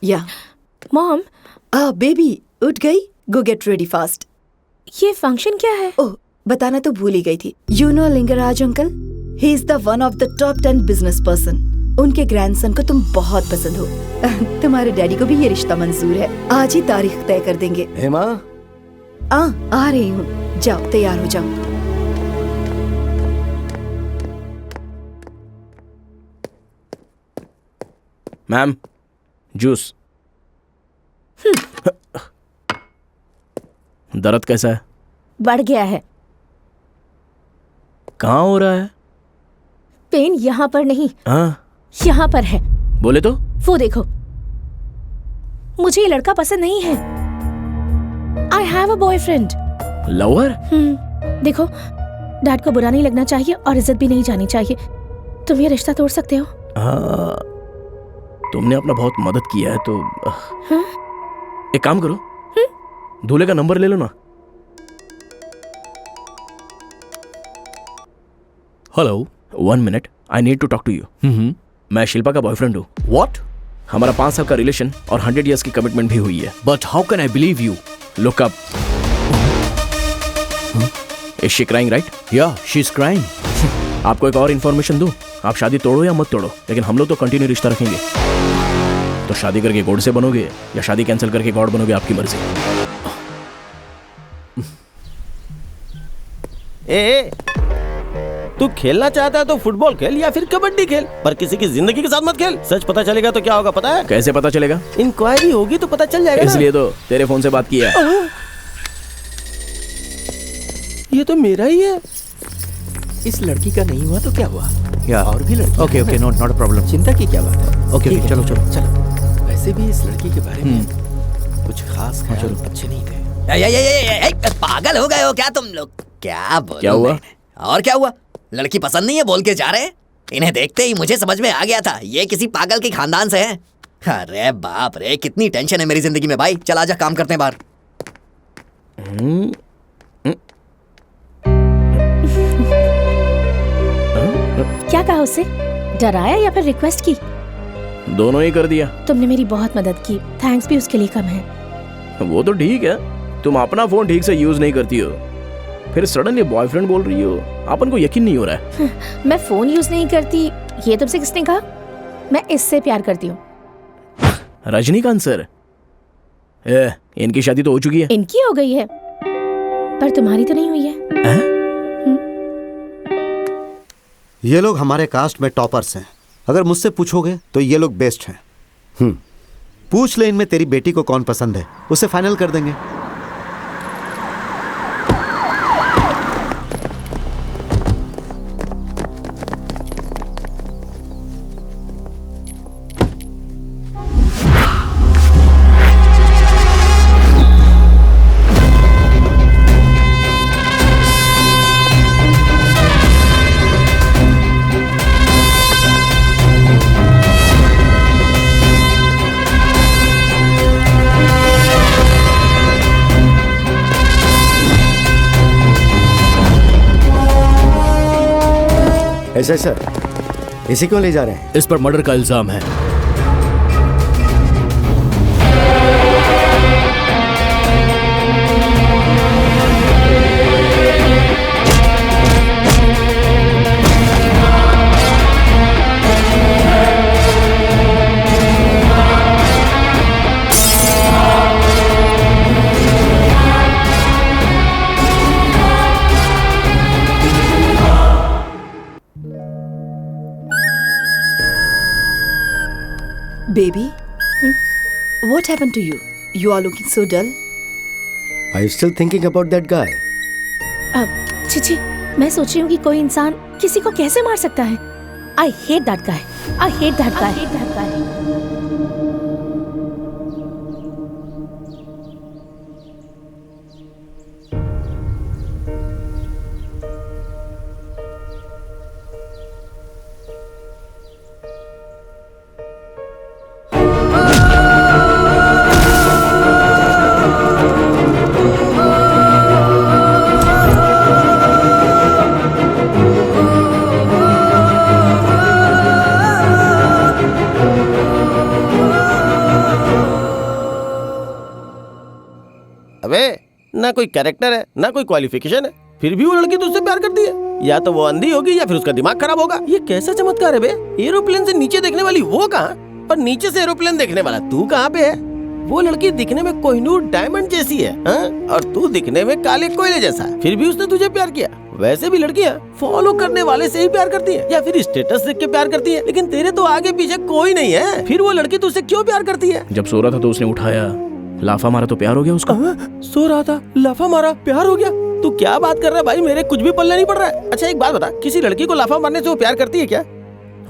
S9: या
S8: मॉम।
S9: बेबी उठ गई? गो गेट रेडी फास्ट।
S8: ये फंक्शन क्या है?
S9: ओह, बताना तो भूल ही गई थी। You know Lingaraj uncle, he is the one of the top 10 business person. उनके ग्रैंडसन को तुम बहुत पसंद हो। तुम्हारे डैडी को भी ये रिश्ता मंजूर है। आज ही तारीख तय कर देंगे।
S6: हेमा,
S9: आ रही हूँ, जाओ तैयार हो जाओ।
S10: Ma'am, juice. दर्द कैसा है?
S8: बढ़ गया है।
S10: कहाँ हो रहा है?
S8: पेन यहाँ पर नहीं,
S10: हाँ,
S8: यहाँ पर है।
S10: बोले तो?
S8: वो देखो, मुझे ये लड़का पसंद नहीं है। I have a boyfriend.
S10: Lover?
S8: देखो, डैड को बुरा नहीं लगना चाहिए और इज्जत भी नहीं जानी चाहिए। तुम ये रिश्ता तोड़ सकते हो।
S10: हाँ, तुमने अपना बहुत मदद किया है तो एक काम करो, दूल्हे का नंबर ले लो ना। Hello, 1 minute, I need to talk to you. मैं शिल्पा का बॉयफ्रेंड हूँ।
S11: What?
S10: हमारा 5 साल का रिलेशन और 100 years की कमिटमेंट भी हुई है।
S11: But how can I believe you?
S10: Look up. Is she crying, right?
S11: Yeah, she's crying.
S10: आपको एक और इन्फॉर्मेशन दूं? आप शादी तोड़ो या मत तोड़ो, लेकिन हम लोग तो कंटिन्यू रिश्ता रखेंगे। तो शादी करके गॉड से बनोगे या शादी कैंसिल करके गॉड बनोगे, आपकी मर्जी।
S5: ए, तू खेलना चाहता है तो फुटबॉल खेल या फिर कबड्डी खेल, पर किसी की जिंदगी के साथ मत खेल। सच पता चलेगा तो क्या होगा पता है?
S10: कैसे पता चलेगा?
S5: इंक्वायरी होगी तो पता चल जाएगा।
S10: इसलिए तो तेरे फोन से बात किया है।
S5: ये तो मेरा ही है।
S4: इस लड़की का नहीं हुआ तो क्या हुआ?
S3: या
S4: और भी लड़की।
S3: Okay okay, not a problem.
S4: चिंता की क्या बात है?
S3: ओके
S4: ठीक
S3: ओके,
S4: है,
S3: चलो चलो
S4: चलो। वैसे भी इस लड़की के बारे में कुछ खास ख्याल अच्छे नहीं थे।
S2: पागल हो गए हो क्या तुम लोग? क्या बोलूं
S10: क्या हुआ?
S2: और क्या हुआ? लड़की पसंद नहीं है बोल के जा रहे हैं। इन्हें देखते ही मुझे समझ में आ गया था ये किसी पागल के खानदान से है। अरे बाप रे, कितनी टेंशन है मेरी जिंदगी में भाई। चल आजा, काम करते हैं बाहर।
S8: क्या कहा उससे? डराया या फिर रिक्वेस्ट की?
S10: दोनों ही कर दिया।
S8: तुमने मेरी बहुत मदद की, थैंक्स भी उसके लिए कम है।
S10: वो तो ठीक है, तुम अपना फोन ठीक से यूज नहीं करती हो, फिर सडनली बॉयफ्रेंड बोल रही हो। अपन को यकीन नहीं हो रहा है।
S8: मैं फोन यूज नहीं करती, ये तुमसे किसने कहा? मैं इससे प्यार करती हूँ।
S10: रजनीकांत सर, इनकी शादी तो हो चुकी है।
S8: इनकी हो गई है, पर तुम्हारी तो नहीं हुई है।
S1: ये लोग हमारे कास्ट में टॉपर्स हैं। अगर मुझसे पूछोगे तो ये लोग बेस्ट हैं। पूछ ले इनमें तेरी बेटी को कौन पसंद है, उसे फाइनल कर देंगे।
S6: ऐसा सर, इसी क्यों ले जा रहे हैं?
S3: इस पर मर्डर का इल्जाम है।
S9: Baby, what happened to you? You are looking so dull.
S6: Are you still thinking about that guy?
S8: Chichi, मैं सोच रही हूँ कि कोई इंसान किसी को कैसे मार सकता है। I hate that guy. I hate that guy. I hate that guy.
S5: ना कोई कैरेक्टर है ना कोई क्वालिफिकेशन है, फिर भी वो लड़की तुझसे प्यार करती है। या तो वो अंधी होगी या फिर उसका दिमाग खराब होगा। ये कैसा चमत्कार है बे? एरोप्लेन से नीचे देखने वाली वो कहाँ, और नीचे से एरोप्लेन देखने वाला तू कहाँ पे है? वो लड़की दिखने में कोहिनूर डायमंड जैसी है, और तू दिखने में काले कोयले जैसा, फिर भी उसने तुझे प्यार किया। वैसे भी लड़कियाँ फॉलो करने वाले से ही प्यार करती है या फिर स्टेटस देख के प्यार करती है, लेकिन तेरे तो आगे पीछे कोई नहीं है, फिर वो लड़की तुझसे क्यों प्यार करती है?
S10: जब सो रहा था तो उसने उठाया, लाफा मारा तो प्यार हो गया उसका।
S5: सो रहा था, लाफा मारा, प्यार हो गया? तू क्या बात कर रहा है भाई? मेरे कुछ भी पल्ले नहीं पड़ रहा है। अच्छा एक बात बता, किसी लड़की को लाफा मारने से वो प्यार करती है क्या?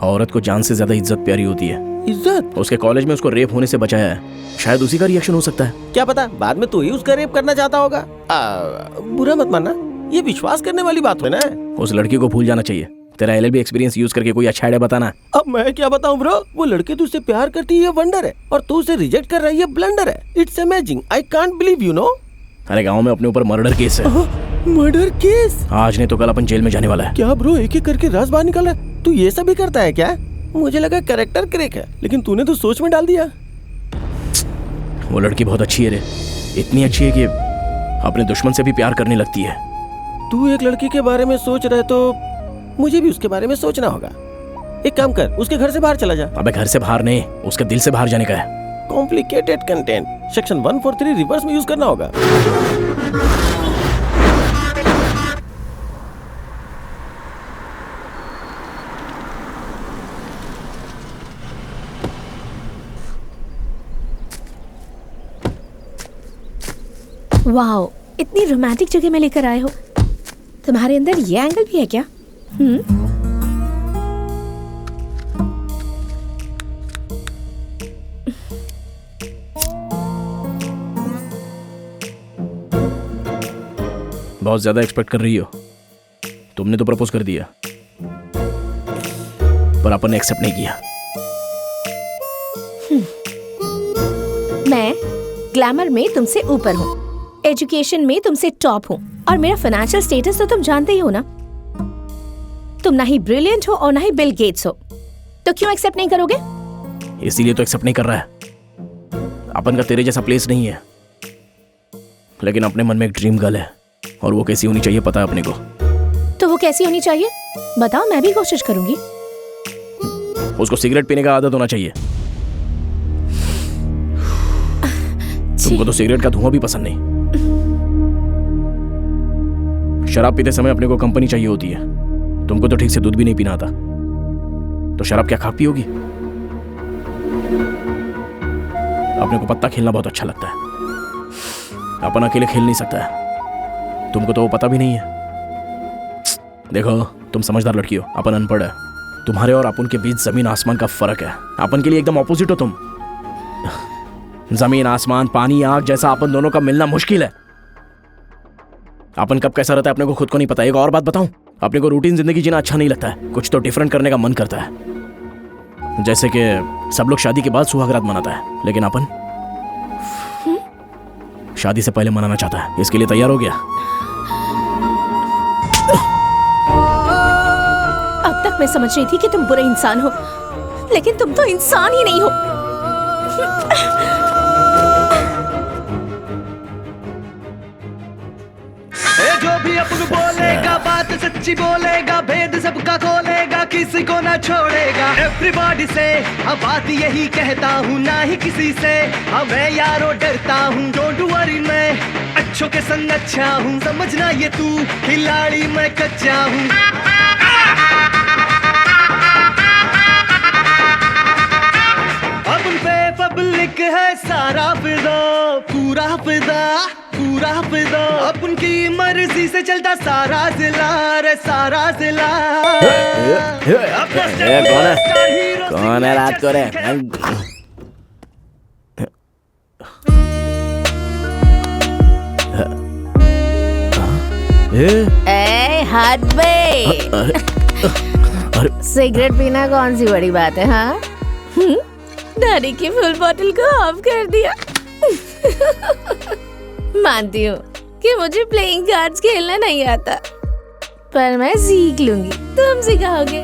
S10: औरत को जान से ज्यादा इज्जत प्यारी होती है।
S5: इज्जत?
S10: उसके कॉलेज में उसको रेप होने से बचाया है, शायद उसी का रिएक्शन हो सकता है।
S5: क्या पता बाद में तू ही उसका रेप करना चाहता होगा। बुरा मत मानना, ये विश्वास करने वाली बात है ना।
S10: उस लड़की को भूल जाना चाहिए। तेरा LLB एक्सपीरियंस यूज करके कोई अच्छा आइडिया बताना।
S5: अब मैं क्या बताऊं ब्रो? वो लड़की तुझसे प्यार करती है ये वंडर है, और तू उसे रिजेक्ट कर रही है ब्लंडर है। It's amazing, I can't believe, you know.
S10: अरे गांव में अपने ऊपर मर्डर केस है।
S5: Murder case?
S10: आज नहीं तो कल अपन जेल में जाने वाला है।
S5: क्या ब्रो, एक एक करके राज बाहर निकल रहा है? तू ये सब भी करता है क्या? मुझे लगा कैरेक्टर क्रैक है, लेकिन तूने तो सोच में डाल दिया।
S10: वो लड़की बहुत अच्छी है रे, इतनी अच्छी है कि अपने दुश्मन से भी प्यार करने लगती है।
S5: तू एक लड़की के बारे में सोच रहे तो मुझे भी उसके बारे में सोचना होगा। एक काम कर, उसके घर से बाहर चला जा।
S10: अबे घर से बाहर नहीं, उसके दिल से बाहर जाने का है।
S5: कॉम्प्लिकेटेड कंटेंट सेक्शन 143 रिवर्स में यूज करना होगा।
S8: वाओ, इतनी रोमांटिक जगह में लेकर आए हो। तुम्हारे अंदर ये एंगल भी है क्या?
S10: बहुत ज्यादा एक्सपेक्ट कर रही हो। तुमने तो प्रपोज कर दिया, पर अपन ने एक्सेप्ट नहीं किया।
S8: मैं ग्लैमर में तुमसे ऊपर हूँ, एजुकेशन में तुमसे टॉप हूँ, और मेरा फाइनेंशियल स्टेटस तो तुम जानते ही हो ना। तुम ना ही ब्रिलियंट हो और ना ही बिल गेट्स हो, तो क्यों एक्सेप्ट नहीं करोगे?
S10: इसीलिए तो एक्सेप्ट नहीं कर रहा है। अपन का तेरे जैसा प्लेस नहीं है, लेकिन अपने मन में एक ड्रीम गर्ल है, और वो कैसी होनी चाहिए पता है अपने को।
S8: तो वो कैसी होनी चाहिए बताओ, मैं भी कोशिश करूंगी।
S10: उसको सिगरेट पीने का आदत होना चाहिए। तुमको तो सिगरेट का धुआं भी पसंद नहीं। शराब पीते समय अपने को कंपनी चाहिए होती है। तुमको तो ठीक से दूध भी नहीं पीना आता, तो शराब क्या खा पियोगी? अपने को पत्ता खेलना बहुत अच्छा लगता है। अपन अकेले खेल नहीं सकता है, तुमको तो वो पता भी नहीं है। देखो, तुम समझदार लड़की हो, अपन अनपढ़ है। तुम्हारे और अपन के बीच जमीन आसमान का फर्क है। अपन के लिए एकदम ऑपोजिट हो तुम। जमीन आसमान, पानी आग जैसा अपन दोनों का मिलना मुश्किल है। अपन कब कैसा रहता है अपने को खुद को नहीं पता। एक और बात बताऊं, अपने को रूटीन जिंदगी जीना अच्छा नहीं लगता है। कुछ तो डिफरेंट करने का मन करता है। जैसे कि सब लोग शादी के बाद सुहागरात मनाता है, लेकिन अपन शादी से पहले मनाना चाहता है। इसके लिए तैयार हो गया?
S8: अब तक मैं समझ रही थी कि तुम बुरे इंसान हो, लेकिन तुम तो इंसान ही नहीं हो।
S11: जो भी अपन बोलेगा बात सच्ची बोलेगा, भेद सबका खोलेगा, किसी को ना छोड़ेगा। एवरीबॉडी से अब बात यही कहता हूँ, ना ही किसी से मैं यारो डरता हूँ। डोंट वरी, मैं अच्छों के संग अच्छा हूँ, समझना ये तू खिलाड़ी मैं कच्चा हूँ। अब उन पे पब्लिक है सारा फिदा, पूरा फिदा, पूरा फिदा। अब उनकी मर्जी से चलता सारा जिला रे, सारा जिला।
S10: कौन है रात को रे?
S8: ए हद बे, सिगरेट पीना कौन सी बड़ी बात है? हाँ, दाढ़ी की फुल बोतल को ऑफ कर दिया। मानती हूँ कि मुझे प्लेइंग कार्ड्स खेलना नहीं आता, पर मैं सीख लूंगी, तुम सिखाओगे।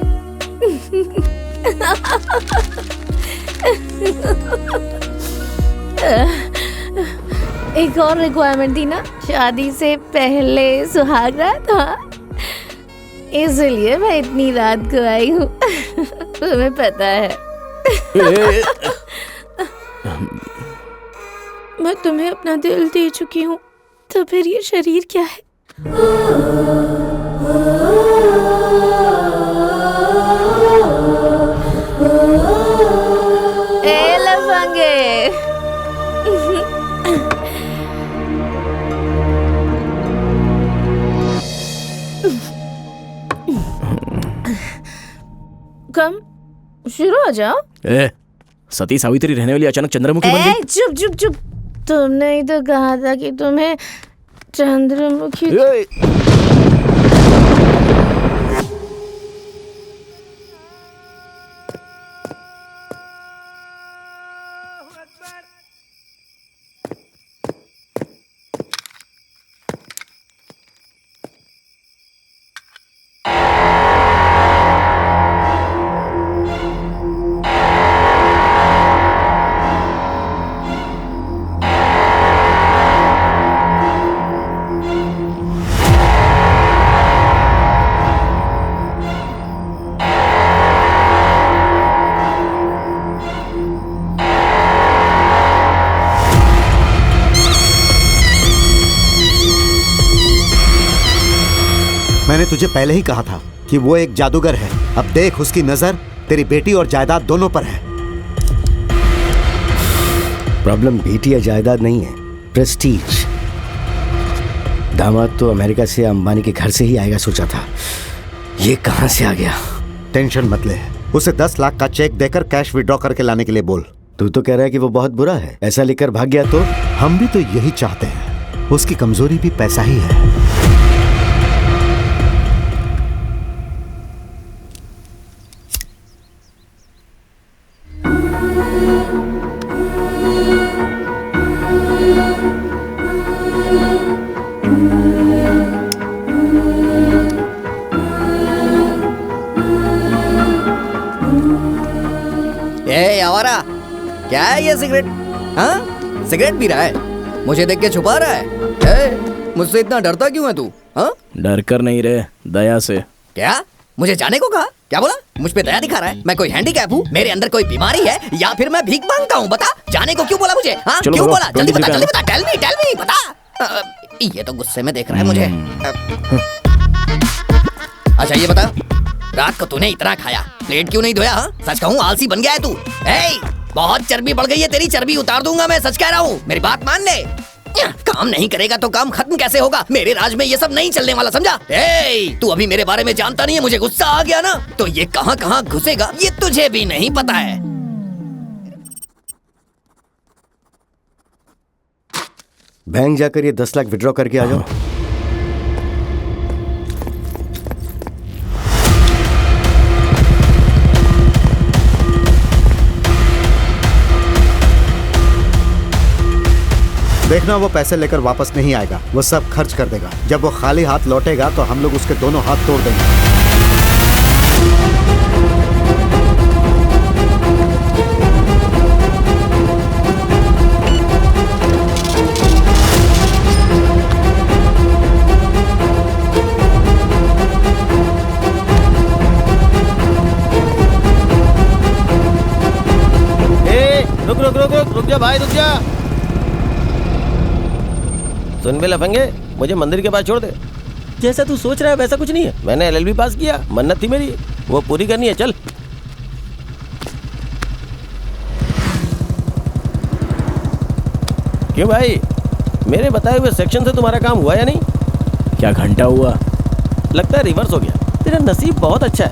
S8: एक और रिक्वायरमेंट थी ना, शादी से पहले सुहागरात। हाँ, इसलिए मैं इतनी रात को आई हूँ। तुम्हें पता है मैं तुम्हें अपना दिल दे चुकी हूँ, तो फिर ये शरीर क्या है? ए लफंगे, कम शुरू हो जाओ।
S10: सती सावित्री रहने वाली अचानक चंद्रमुखी बन गई।
S8: चुप चुप चुप, तुमने ही तो कहा था कि तुम्हें चंद्रमुखी।
S1: तुझे पहले ही कहा था कि वो एक जादूगर है। अब देख, उसकी नजर तेरी बेटी और जायदाद दोनों पर है।
S6: प्रॉब्लम बेटी या जायदाद नहीं है, प्रेस्टीज। दामाद तो अमेरिका से अंबानी के घर से ही आएगा सोचा था, ये कहां से आ गया?
S1: टेंशन मत ले, उसे 10 लाख का चेक देकर कैश विड्रॉ करके लाने के लिए बोल।
S6: तू तो कह रहा है कि वो बहुत बुरा है, ऐसा लेकर भाग गया तो?
S1: हम भी तो यही चाहते हैं, उसकी कमजोरी भी पैसा ही है।
S2: आवारा, क्या है ये सिगरेट? हाँ, सिगरेट पी रहा है, मुझे देख के छुपा रहा है। मुझसे इतना डरता क्यों है तू? हाँ,
S10: डर कर नहीं रे, दया से।
S2: क्या? मुझे जाने को कहा? क्या बोला? मुझ पे दया दिखा रहा है? मैं कोई हैंडीकैप हूँ? मेरे अंदर कोई बीमारी है या फिर मैं भीख मांगता हूँ? बता, जाने को क्यों बोला मुझे? हाँ, क्यों बोला? जल्दी बता, जल्दी बता, टेल मी, बता। ये तो गुस्से में देख रहा है मुझे। अच्छा ये बता, रात को तूने इतना खाया, प्लेट क्यों नहीं धोया? हाँ, सच कहूँ आलसी बन गया है तू। बहुत चर्बी बढ़ गई है तेरी, चर्बी उतार दूंगा मैं, सच कह रहा हूँ, मेरी बात मान ले। काम नहीं करेगा तो काम खत्म कैसे होगा? मेरे राज में ये सब नहीं चलने वाला, समझा? तू अभी मेरे बारे में जानता नहीं है, मुझे गुस्सा आ गया ना, तो ये कहाँ कहाँ घुसेगा ये तुझे भी नहीं पता है।
S6: बैंक जाकर ये 10 लाख विड्रॉ करके आ जाओ।
S1: देखना, वो पैसे लेकर वापस नहीं आएगा, वो सब खर्च कर देगा। जब वो खाली हाथ लौटेगा तो हम लोग उसके दोनों हाथ तोड़ देंगे।
S5: रुक जा भाई, रुक जा। सुन बे लफंगे, मुझे मंदिर के पास छोड़ दे। जैसा तू सोच रहा है वैसा कुछ नहीं है। मैंने एलएलबी पास किया, मन्नत थी मेरी, वो पूरी करनी है। चल। क्यों भाई, मेरे बताए हुए सेक्शन से तुम्हारा काम हुआ या नहीं?
S10: क्या घंटा हुआ?
S5: लगता है रिवर्स हो गया। तेरा नसीब बहुत अच्छा है,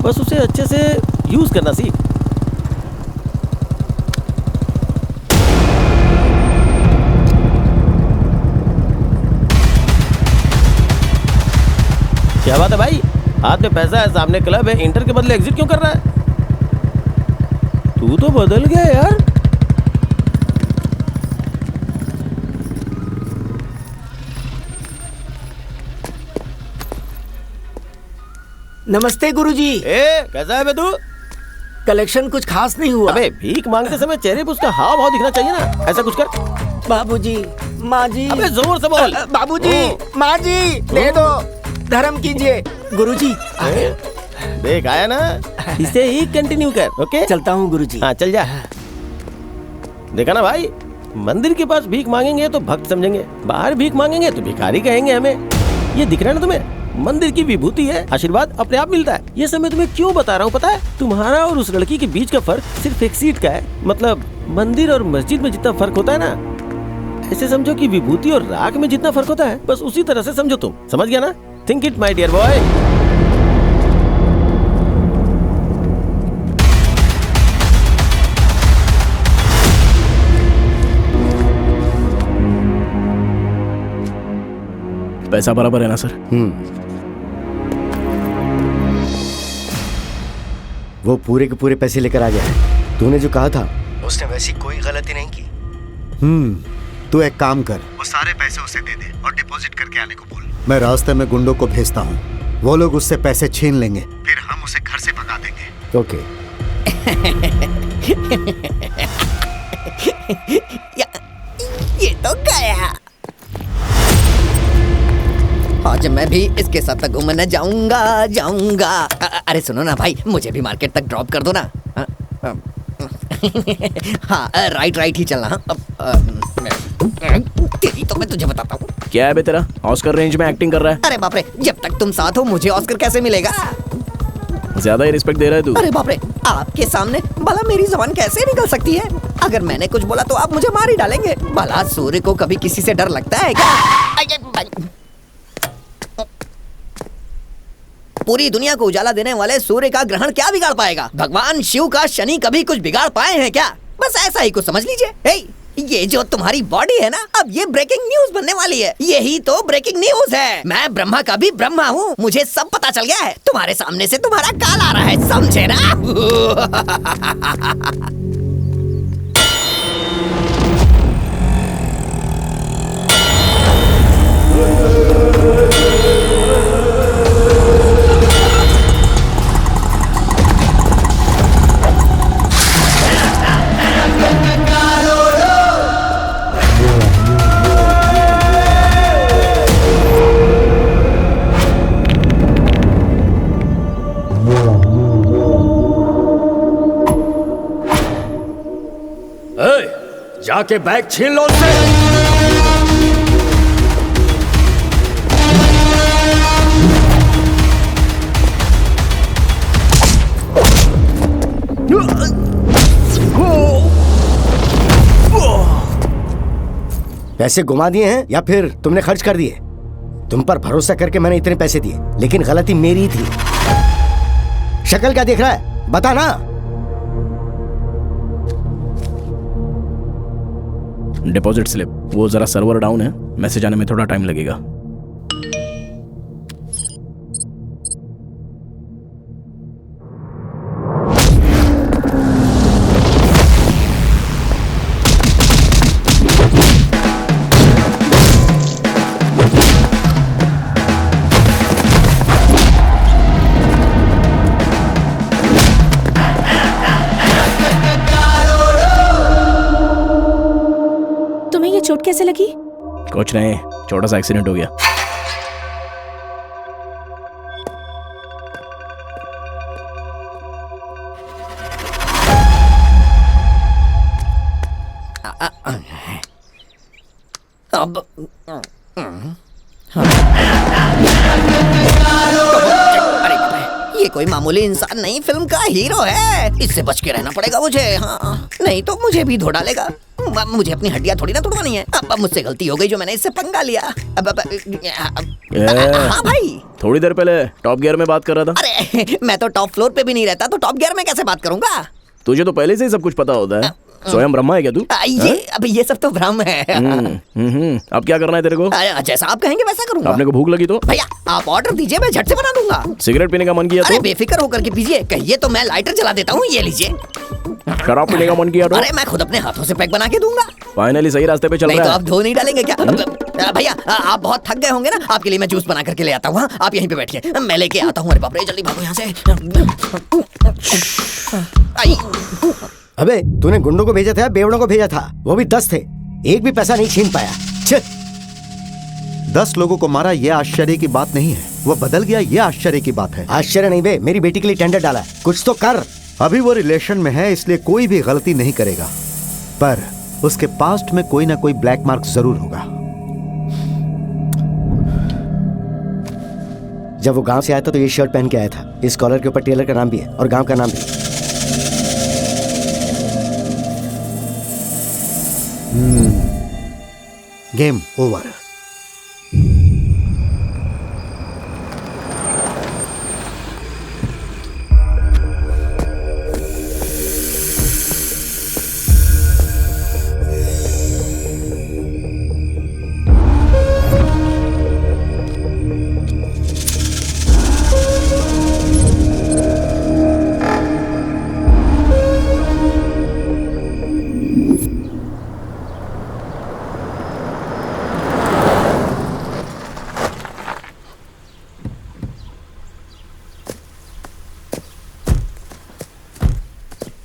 S5: बस उसे अच्छे से यूज करना सीख। क्या बात है भाई, हाथ में पैसा है, सामने क्लब है, इंटर के बदले एग्जिट क्यों कर रहा है? तू तो बदल गया यार।
S4: नमस्ते गुरुजी।
S5: कैसा है बे तू?
S4: कलेक्शन कुछ खास नहीं हुआ।
S5: अबे भीख मांगते समय चेहरे पे उसका हाव भाव दिखना चाहिए ना, ऐसा कुछ कर।
S4: बाबूजी, माँ जी।
S5: अबे जोर से बोल।
S4: बाबूजी, माँ जी, दे दो, धर्म कीजिए। गुरुजी
S5: देख आया ना, इसे ही कंटिन्यू कर। ओके,
S4: चलता हूँ गुरुजी।
S5: हाँ चल जा। देखा ना भाई, मंदिर के पास भीख मांगेंगे तो भक्त समझेंगे, बाहर भीख मांगेंगे तो भिखारी कहेंगे हमें। ये दिख रहा है ना तुम्हें, मंदिर की विभूति है, आशीर्वाद अपने आप मिलता है। ये सब मैं तुम्हें क्यों बता रहा हूँ पता है? तुम्हारा और उस लड़की के बीच का फर्क सिर्फ एक सीट का है। मतलब मंदिर और मस्जिद में जितना फर्क होता है ना, ऐसे समझो कि विभूति और राख में जितना फर्क होता है, बस उसी तरह से समझो तुम। समझ गया ना? Think it my dear boy.
S10: पैसा बराबर है ना सर?
S6: वो पूरे के पूरे पैसे लेकर आ गया है। तूने जो कहा था उसने वैसी कोई गलती नहीं की।
S1: तू एक काम कर, वो सारे पैसे उसे दे दे और डिपॉजिट करके आने को बोल। मैं रास्ते में गुंडों को भेजता हूँ, वो लोग उससे पैसे छीन लेंगे, फिर हम उसे घर से भगा देंगे।
S6: ओके।
S2: ये तो गया। आज मैं भी इसके साथ घूमने जाऊंगा। अरे सुनो ना भाई, मुझे भी मार्केट तक ड्रॉप कर दो ना। हाँ राइट ही चलना। तेरी तो मैं तुझे बताता हूँ।
S10: क्या है बे तेरा? ऑस्कर रेंज में एक्टिंग कर रहा है।
S2: अरे बाप रे, जब तक तुम साथ हो मुझे ऑस्कर कैसे मिलेगा?
S10: ज्यादा ही रिस्पेक्ट दे रहा है तू।
S2: अरे बाप रे, आपके सामने भला मेरी जबान कैसे निकल सकती है? अगर मैंने कुछ बोला तो आप मुझे मार ही डालेंगे। भला सूर्य को कभी किसी से डर लगता है क्या? पूरी दुनिया को उजाला देने वाले सूर्य का ग्रहण क्या बिगाड़ पाएगा? भगवान शिव का शनि कभी कुछ बिगाड़ पाए हैं क्या? बस ऐसा ही कुछ समझ लीजिए। हे, ये जो तुम्हारी बॉडी है ना, अब ये ब्रेकिंग न्यूज बनने वाली है। यही तो ब्रेकिंग न्यूज है। मैं ब्रह्मा का भी ब्रह्मा हूँ, मुझे सब पता चल गया है। तुम्हारे सामने से तुम्हारा काल आ रहा है, समझे ना?
S4: जाके बैग छीन लो उससे।
S6: पैसे घुमा दिए हैं या फिर तुमने खर्च कर दिए? तुम पर भरोसा करके मैंने इतने पैसे दिए, लेकिन गलती मेरी थी। शक्ल क्या देख रहा है, बता ना।
S10: डिपॉजिट स्लिप, वो जरा सर्वर डाउन है, मैसेज आने में थोड़ा टाइम लगेगा।
S8: चोट कैसे लगी?
S10: कुछ नहीं, छोटा सा एक्सीडेंट हो गया।
S2: अब ये कोई मामूली इंसान नहीं, फिल्म का हीरो है। इससे बच के रहना पड़ेगा मुझे। हाँ, नहीं तो मुझे भी धो डालेगा। मुझे अपनी हड्डियां थोड़ी ना तोड़वानी है। अब मुझसे गलती हो गई जो मैंने इससे पंगा लिया। हाँ भाई,
S10: थोड़ी देर पहले टॉप गियर में बात कर रहा था।
S2: अरे मैं तो टॉप फ्लोर पे भी नहीं रहता, तो टॉप गियर में कैसे बात करूंगा?
S10: तुझे तो पहले से ही सब कुछ पता होता है। स्वयं ब्रह्मा है क्या तू?
S2: ये सब तो भ्रम है।
S10: अब क्या करना है तेरे को?
S2: जैसा आप कहेंगे वैसा करूंगा।
S10: आपने को भूख लगी तो
S2: भैया आप ऑर्डर दीजिए, मैं झट से बना दूंगा।
S10: सिगरेट पीने का मन किया तो?
S2: अरे बेफिक्र होकर के पीजिए, कहिए तो मैं लाइटर जला देता हूँ। ये लीजिए।
S10: शराब पीने का मन किया तो?
S2: अरे मैं खुद अपने हाथों से पैक बना के दूंगा।
S10: फाइनली सही रास्ते पे चल रहा है।
S2: तो आप धो नहीं डालेंगे क्या? भैया आप बहुत थक गए होंगे ना, आपके लिए मैं जूस बना करके ले आता हूँ। आप यहीं पे बैठिए, मैं लेके आता हूँ। अरे बाप रे, जल्दी भागो यहाँ से।
S6: अबे तूने गुंडों को भेजा था या बेवड़ों को भेजा था? वो भी 10 थे, एक भी पैसा नहीं छीन पाया।
S1: 10 लोगों को मारा, ये आश्चर्य की बात नहीं है। वो बदल गया, ये आश्चर्य की बात है।
S6: आश्चर्य नहीं बे, मेरी बेटी के लिए टेंडर डाला है, कुछ तो कर।
S1: अभी वो रिलेशन में है, इसलिए कोई भी गलती नहीं करेगा, पर उसके पास्ट में कोई ना कोई ब्लैक मार्क जरूर होगा।
S6: जब वो गांव से आया था तो ये शर्ट पहन के आया था। इस कॉलर के ऊपर टेलर का नाम भी है और गांव का नाम भी।
S1: Game over.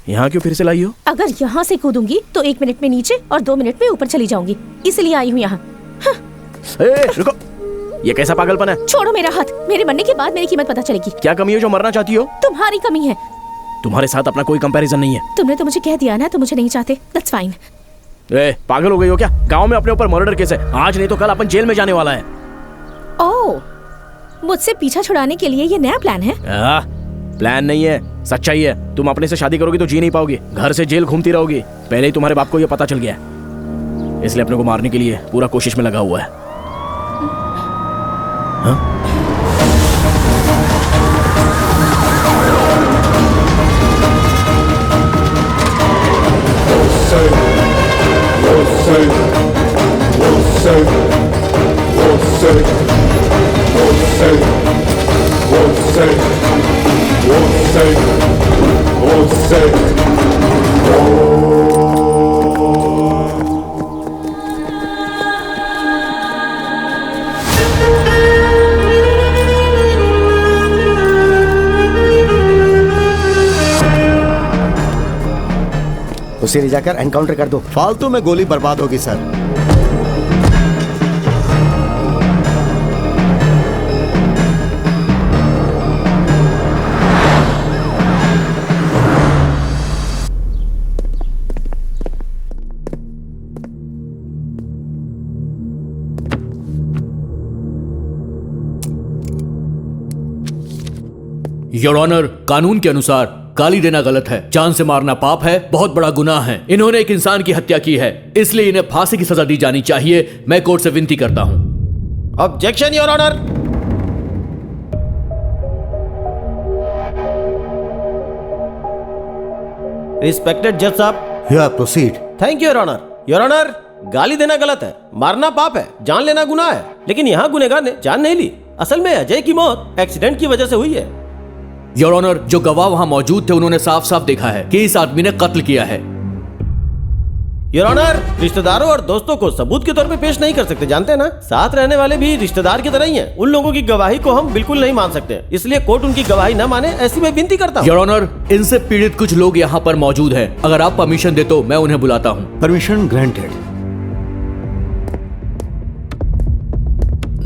S10: यहाँ क्यों फिर से लाई हो?
S8: अगर यहाँ से कूदूंगी तो 1 मिनट में नीचे और 2 मिनट में ऊपर चली जाऊंगी, इसलिए आई हूँ यहाँ।
S10: रुको, ये कैसा पागलपन है?
S8: छोड़ो मेरा हाथ, मेरे मरने के बाद मेरी कीमत पता चलेगी।
S10: क्या कमी है जो मरना चाहती हो?
S8: तुम्हारी कमी है।
S10: तुम्हारे साथ अपना कोई कंपैरिजन नहीं है।
S8: तुमने तो मुझे कह दिया ना, तो मुझे नहीं चाहते। That's fine.
S10: पागल हो गई हो क्या? गांव में अपने ऊपर मर्डर केस है, आज नहीं तो कल अपन जेल में जाने वाला है।
S8: ओह, मुझसे पीछा छुड़ाने के लिए ये नया प्लान है?
S10: प्लान नहीं है, सच्चाई है। तुम अपने से शादी करोगी तो जी नहीं पाओगी, घर से जेल घूमती रहोगी। पहले ही तुम्हारे बाप को ये पता चल गया है, इसलिए अपने को मारने के लिए पूरा कोशिश में लगा हुआ है। हाँ?
S6: उसे ले जाकर एनकाउंटर कर दो।
S1: फालतू में गोली बर्बाद होगी सर।
S12: योर ऑनर, कानून के अनुसार गाली देना गलत है, जान से मारना पाप है, बहुत बड़ा गुनाह है। इन्होंने एक इंसान की हत्या की है, इसलिए इन्हें फांसी की सजा दी जानी चाहिए। मैं कोर्ट से विनती करता हूं।
S5: Objection your honour. रिस्पेक्टेड जज साहब।
S1: या proceed.
S5: Thank you your honour. Your honour, गाली देना गलत है, मारना पाप है, जान लेना गुनाह है, लेकिन यहाँ गुनहगार ने जान नहीं ली। असल में अजय की मौत एक्सीडेंट की वजह से हुई है।
S12: योर ऑनर, जो गवाह वहां मौजूद थे उन्होंने साफ साफ देखा है कि इस आदमी ने कत्ल किया है।
S5: योर ऑनर, रिश्तेदारों और दोस्तों को सबूत के तौर पे पेश नहीं कर सकते, जानते हैं ना? साथ रहने वाले भी रिश्तेदार की तरह ही हैं। उन लोगों की गवाही को हम बिल्कुल नहीं मान सकते, इसलिए कोर्ट उनकी गवाही न माने ऐसी मैं विनती करता हूँ।
S12: योर ऑनर, इनसे पीड़ित कुछ लोग यहाँ पर मौजूद हैं। अगर आप परमिशन दे तो मैं उन्हें बुलाता हूँ।
S1: Permission granted.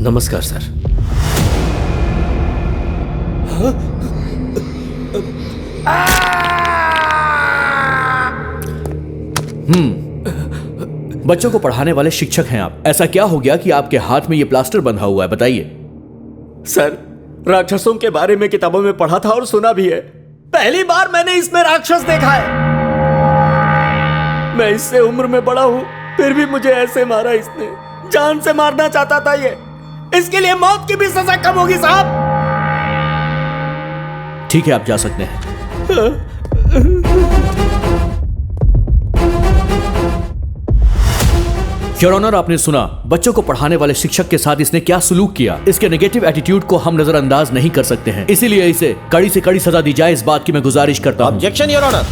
S4: नमस्कार सर।
S12: बच्चों को पढ़ाने वाले शिक्षक हैं आप। ऐसा क्या हो गया कि आपके हाथ में ये प्लास्टर बंधा हुआ है, बताइए।
S4: सर, राक्षसों के बारे में किताबों में पढ़ा था और सुना भी है। पहली बार मैंने इसमें राक्षस देखा है। मैं इससे उम्र में बड़ा हूं, फिर भी मुझे ऐसे मारा इसने। जान से मारना चाहता था ये। इसके लिए मौत की भी सजा कम होगी साहब।
S12: ठीक है, आप जा सकते हैं। योर ऑनर, आपने सुना बच्चों को पढ़ाने वाले शिक्षक के साथ इसने क्या सुलूक किया। इसके नेगेटिव एटीट्यूड को हम नजरअंदाज नहीं कर सकते हैं, इसीलिए इसे कड़ी से कड़ी सजा दी जाए, इस बात की मैं गुजारिश करता हूं।
S5: Objection your honour.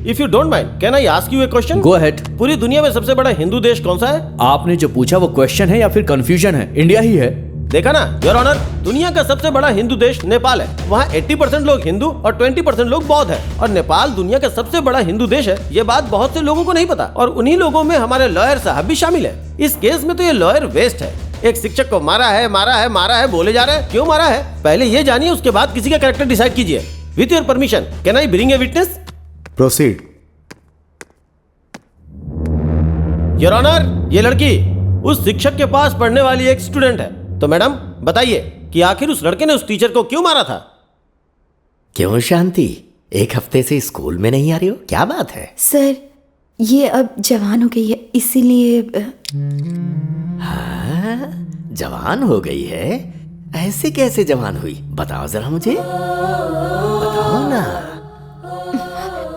S5: If you don't mind, can I ask you a question?
S12: Go ahead.
S5: पूरी दुनिया में सबसे बड़ा हिंदू देश कौन सा है?
S12: आपने जो पूछा वो क्वेश्चन है या फिर कंफ्यूजन है? इंडिया ही है।
S5: देखा ना योर ऑनर, दुनिया का सबसे बड़ा हिंदू देश नेपाल है। वहाँ 80% लोग हिंदू और 20% लोग बौद्ध हैं। और नेपाल दुनिया का सबसे बड़ा हिंदू देश है। ये बात बहुत से लोगों को नहीं पता, और उन्हीं लोगों में हमारे लॉयर साहब भी शामिल है। इस केस में तो ये लॉयर वेस्ट है। एक शिक्षक को मारा है, मारा है, मारा है बोले जा रहे हैं। क्यों मारा है पहले ये जानिए, उसके बाद किसी का कैरेक्टर डिसाइड कीजिए। With your permission, can I bring a witness?
S1: Proceed.
S5: Your honour, ये लड़की उस शिक्षक के पास पढ़ने वाली एक स्टूडेंट है। तो मैडम बताइए कि आखिर उस लड़के ने उस टीचर को क्यों मारा था?
S4: क्यों शांति, एक हफ्ते से स्कूल में नहीं आ रही हो, क्या बात है?
S9: सर, ये अब जवान हो गई है, इसीलिए।
S4: हाँ, जवान हो गई है? ऐसे कैसे जवान हुई, बताओ जरा मुझे, बताओ ना।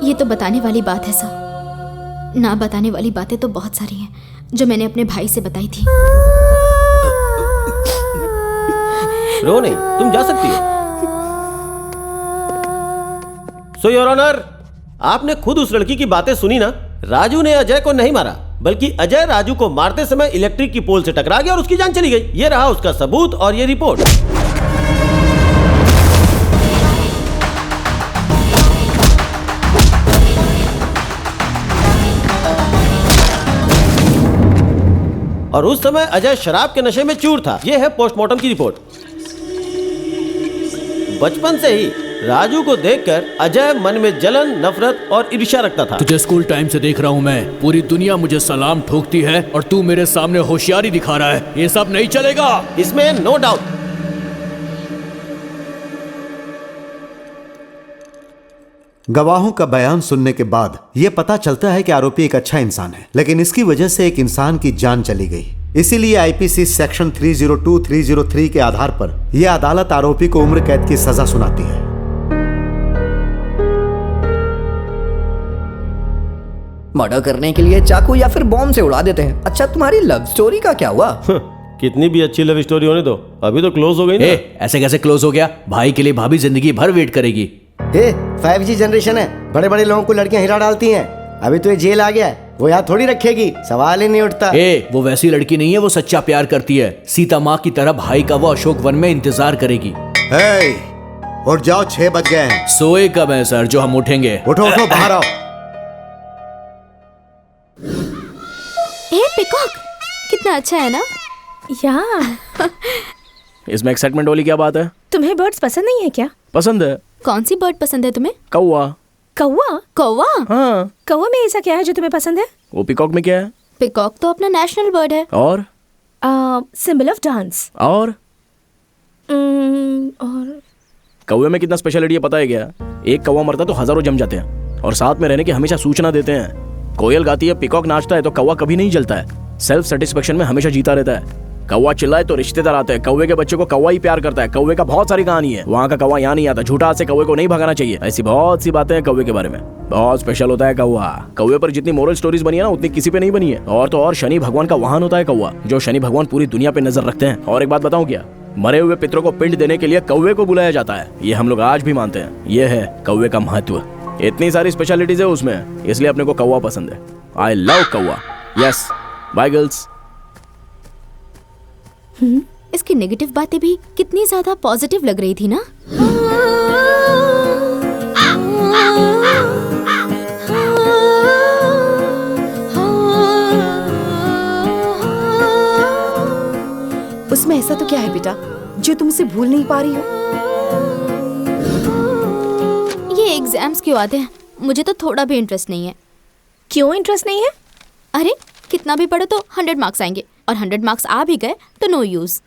S7: ये तो बताने वाली बात है सर। ना बताने वाली बातें तो बहुत सारी हैं जो मैंने अपने भाई से बताई थी।
S5: रो नहीं, तुम जा सकती हो। सो योर ऑनर, आपने खुद उस लड़की की बातें सुनी ना। राजू ने अजय को नहीं मारा, बल्कि अजय राजू को मारते समय इलेक्ट्रिक की पोल से टकरा गया और उसकी जान चली गई। ये रहा उसका सबूत और ये रिपोर्ट। और उस समय अजय शराब के नशे में चूर था। यह है पोस्टमार्टम की रिपोर्ट। बचपन से ही राजू को देखकर अजय मन में जलन, नफरत और ईर्ष्या रखता था।
S12: तुझे स्कूल टाइम से देख रहा हूँ मैं। पूरी दुनिया मुझे सलाम ठोकती है और तू मेरे सामने होशियारी दिखा रहा है। ये सब नहीं चलेगा।
S5: इसमें नो डाउट।
S1: गवाहों का बयान सुनने के बाद यह पता चलता है कि आरोपी एक अच्छा इंसान है, लेकिन इसकी वजह से एक इंसान की जान चली गई। इसीलिए आईपीसी सेक्शन 302, 303 के आधार पर यह अदालत आरोपी को उम्र कैद की सजा सुनाती है।
S2: मर्डर करने के लिए चाकू या फिर बॉम्ब से उड़ा देते हैं। अच्छा, तुम्हारी लव स्टोरी का क्या हुआ?
S5: कितनी भी अच्छी लव स्टोरी होने दो, अभी तो क्लोज हो गई ना।
S12: ऐसे कैसे क्लोज हो गया? भाई के लिए भाभी जिंदगी भर वेट करेगी।
S6: 5G जनरेशन है, बड़े बड़े लोगों को लड़कियां हिला डालती हैं। अभी तो ये जेल आ गया है, वो यहाँ थोड़ी रखेगी, सवाल ही नहीं उठता।
S12: वो वैसी लड़की नहीं है, वो सच्चा प्यार करती है। सीता माँ की तरह भाई का वो अशोक वन में इंतजार करेगी।
S1: उठ जाओ, 6 बज गए हैं।
S12: सोए कब है सर जो हम उठेंगे?
S1: उठो उठो, बाहर आओ।
S7: पिकॉक कितना अच्छा है ना?
S10: इसमें एक्साइटमेंट वाली क्या बात है?
S8: तुम्हें बर्ड्स पसंद नहीं है क्या?
S10: पसंद है।
S7: कौन सी बर्ड पसंद है तुम्हें?
S10: कौवा।
S8: कौवा?
S7: कौवा?
S10: हाँ।
S8: कौवा में ऐसा क्या है जो तुम्हें पसंद है?
S10: वो पिकॉक में क्या है?
S7: पिकॉक तो अपना नेशनल बर्ड है।
S10: और?
S8: Symbol of dance.
S10: और?
S8: और
S10: कौवे में कितना स्पेशलिटी है पता है क्या? एक कौवा मरता तो हजारों जम जाते हैं और साथ में रहने की हमेशा सूचना देते हैं। कोयल गाती है, पिकॉक नाचता है, तो कौवा कभी नहीं जलता है। सेल्फ सेटिस्फेक्शन में हमेशा जीता रहता है। कौवा चिल्लाए तो रिश्तेदार आते हैं। कौवे के बच्चे को कौवा ही प्यार करता है। कौवे का बहुत सारी कहानी है। वहाँ का कौवा यहाँ नहीं आता। झूठा से कौवे को नहीं भगाना चाहिए। ऐसी बहुत सी बातें हैं कौवे के बारे में। बहुत स्पेशल होता है कौवा। कौवे पर जितनी मोरल स्टोरीज बनी है ना, उतनी किसी पे नहीं बनी है। और तो और शनि भगवान का वाहन होता है कौवा, जो शनि भगवान पूरी दुनिया पे नजर रखते हैं। और एक बात बताऊं क्या? मरे हुए पितरों को पिंड देने के लिए कौवे को बुलाया जाता है। ये हम लोग आज भी मानते हैं। ये है कौवे का महत्व। इतनी सारी स्पेशलिटीज है उसमें, इसलिए अपने को कौवा पसंद है। आई लव कौवा। Yes, bye girls.
S7: इसकी नेगेटिव बातें भी कितनी ज्यादा पॉजिटिव लग रही थी ना।
S9: उसमें ऐसा तो क्या है बेटा जो तुमसे भूल नहीं पा रही हो?
S7: ये एग्जाम्स क्यों आते हैं? मुझे तो थोड़ा भी इंटरेस्ट नहीं है।
S8: क्यों इंटरेस्ट नहीं है?
S7: अरे कितना भी पढ़ो तो 100 मार्क्स आएंगे, और 100 मार्क्स आ भी गए तो नो यूज।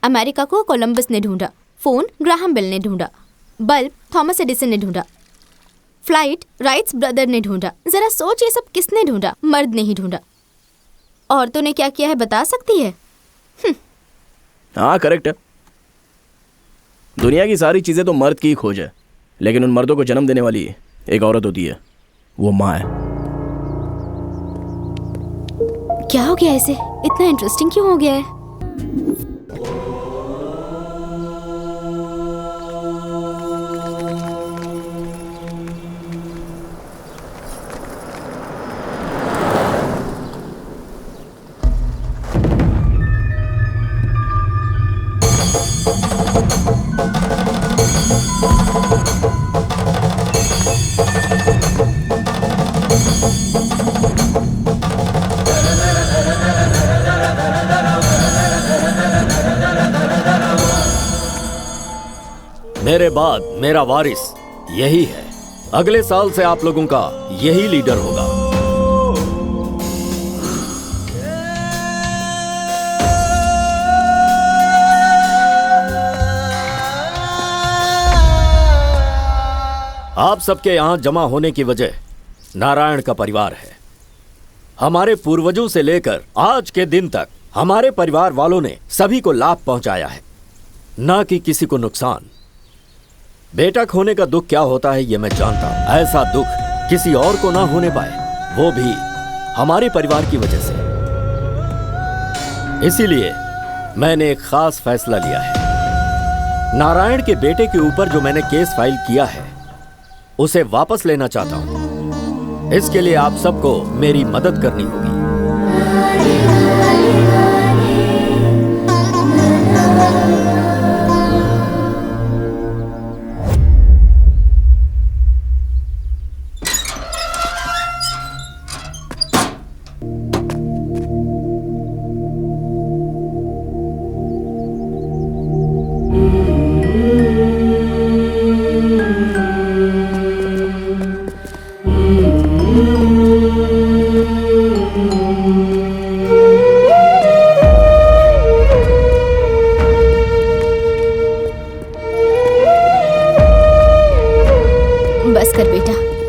S7: अमेरिका को कोलंबस ने ढूंढा, फोन ग्राहम बेल ने ढूंढा, बल्ब थॉमस एडिसन ने ढूंढा, फ्लाइट राइट्स ब्रदर ने ढूंढा। जरा सोच, ये सब किसने ढूंढा? मर्द ने ही ढूंढा। औरतों ने क्या किया है बता सकती है?
S10: हाँ, करेक्ट है। दुनिया की सारी चीजें तो मर्द की ही खोज है, लेकिन उन मर्दों को जन्म देने वाली एक औरत होती है, वो माँ है।
S7: क्या हो गया इसे? इतना इंटरेस्टिंग क्यों हो गया है?
S4: मेरे बाद मेरा वारिस यही है। अगले साल से आप लोगों का यही लीडर होगा। आप सबके यहां जमा होने की वजह नारायण का परिवार है। हमारे पूर्वजों से लेकर आज के दिन तक हमारे परिवार वालों ने सभी को लाभ पहुंचाया है, ना कि किसी को नुकसान। बेटा खोने का दुख क्या होता है ये मैं जानता हूं। ऐसा दुख किसी और को ना होने पाए, वो भी हमारे परिवार की वजह से। इसीलिए मैंने एक खास फैसला लिया है। नारायण के बेटे के ऊपर जो मैंने केस फाइल किया है उसे वापस लेना चाहता हूं। इसके लिए आप सबको मेरी मदद करनी होगी।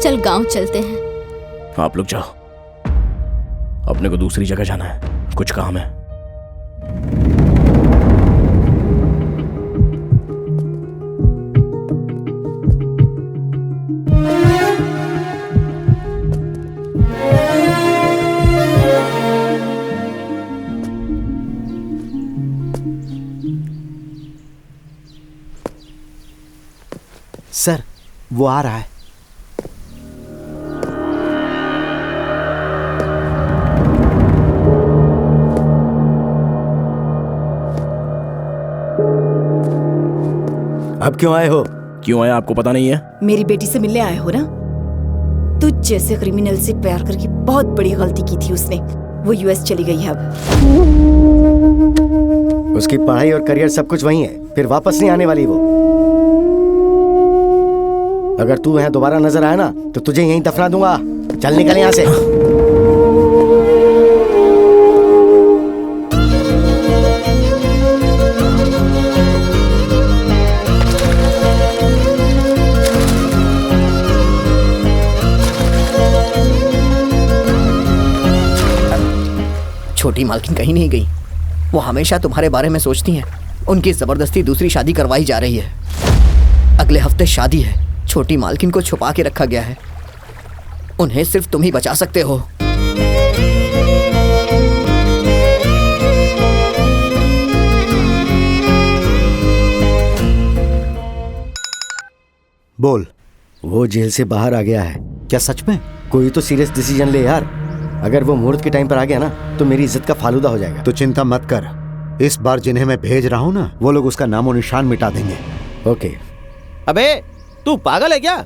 S7: चल गांव चलते हैं।
S10: आप लोग जाओ, अपने को दूसरी जगह जाना है, कुछ काम है।
S6: सर, वो आ रहा है। अब क्यों आए हो?
S10: क्यों आया आपको पता नहीं है?
S9: मेरी बेटी से मिलने आए हो ना? तुझ जैसे क्रिमिनल से प्यार करके बहुत बड़ी गलती की थी उसने। वो यूएस चली गई है अब।
S6: उसकी पढ़ाई और करियर सब कुछ वही है, फिर वापस नहीं आने वाली वो। अगर तू यहाँ दोबारा नजर आया ना तो तुझे यहीं दफना दूंगा। चल निकल यहाँ से।
S2: छोटी मालकिन कहीं नहीं गई। वो हमेशा तुम्हारे बारे में सोचती हैं। उनकी जबरदस्ती दूसरी शादी करवाई जा रही है। अगले हफ्ते शादी है। छोटी मालकिन को छुपा के रखा गया है। उन्हें सिर्फ तुम ही बचा सकते हो।
S1: बोल।
S6: वो जेल से बाहर आ गया है।
S1: क्या सच में?
S6: कोई तो सीरियस डिसीजन ले यार। अगर वो मुहूर्त के टाइम पर आ गया ना तो मेरी इज्जत का फालूदा हो जाएगा।
S1: तो चिंता मत कर, इस बार जिन्हें मैं भेज रहा हूँ ना, वो लोग उसका नामो निशान मिटा देंगे।
S6: ओके।
S5: अबे तू पागल है क्या?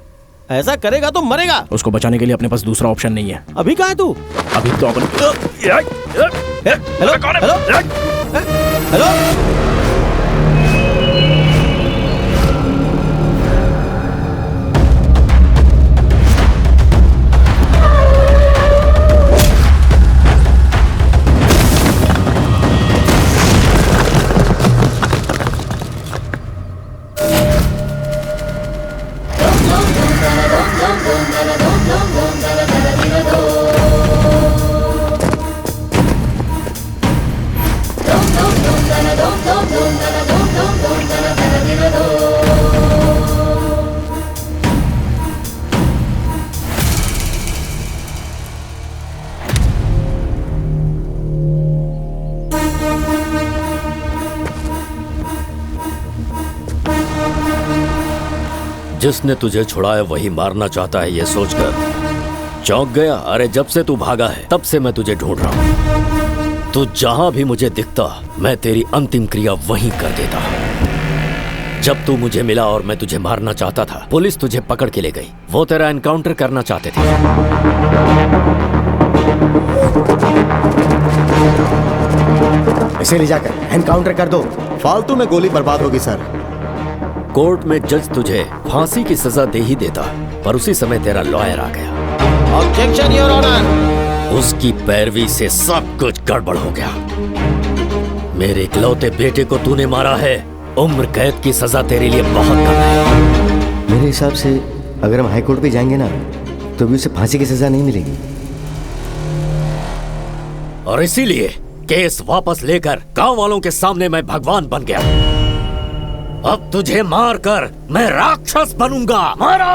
S5: ऐसा करेगा तो मरेगा।
S10: उसको बचाने के लिए अपने पास दूसरा ऑप्शन नहीं है।
S5: अभी कहाँ है तू?
S10: अभी तो अपन
S5: हेलो हेलो हेलो।
S4: जिसने तुझे छुड़ाया वही मारना चाहता है, ये सोचकर चौंक गया। अरे जब से तू भागा है तब से मैं तुझे ढूंढ रहा हूँ। तू जहां भी मुझे दिखता मैं तेरी अंतिम क्रिया वहीं कर देता। जब तू मुझे मिला और मैं तुझे मारना चाहता था, पुलिस तुझे पकड़ के ले गई। वो तेरा एनकाउंटर करना चाहते थे।
S6: इसे ले जाकर एनकाउंटर कर दो।
S1: फालतू में गोली बर्बाद होगी सर।
S4: कोर्ट में जज तुझे फांसी की सजा दे ही देता, पर उसी समय तेरा लॉयर आ गया।
S5: Objection your honour.
S4: उसकी पैरवी से सब कुछ गड़बड़ हो गया। मेरे इकलौते बेटे को तूने मारा है। उम्र कैद की सजा तेरे लिए बहुत कम है।
S6: मेरे हिसाब से अगर हम हाई कोर्ट पे जाएंगे ना तो भी उसे फांसी की सजा नहीं मिलेगी।
S4: और इसीलिए केस वापस लेकर गांव वालों के सामने मैं भगवान बन गया। अब तुझे मारकर मैं राक्षस बनूंगा। मारो!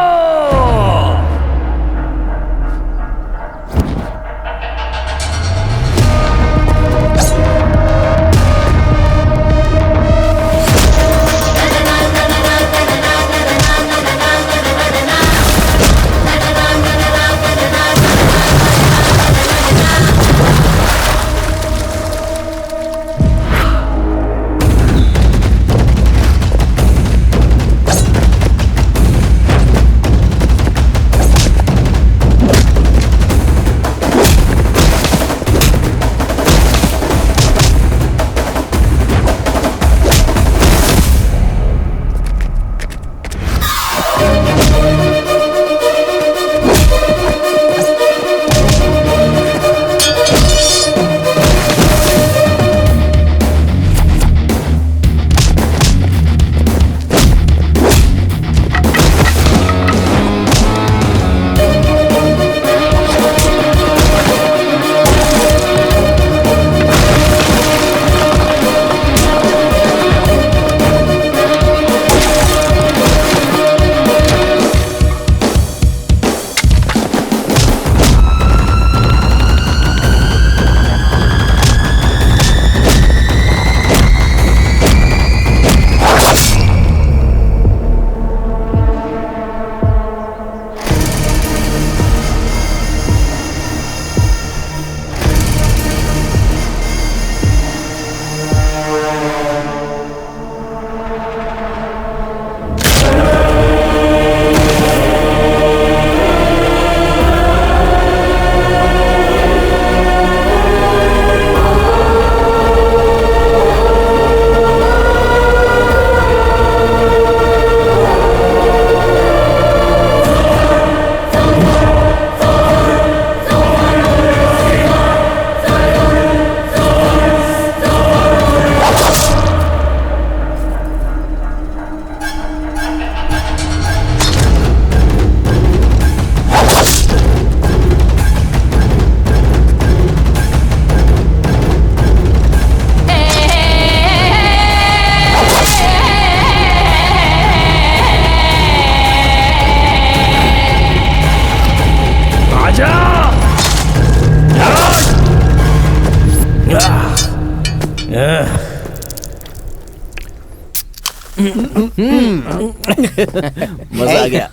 S5: मजा आ गया।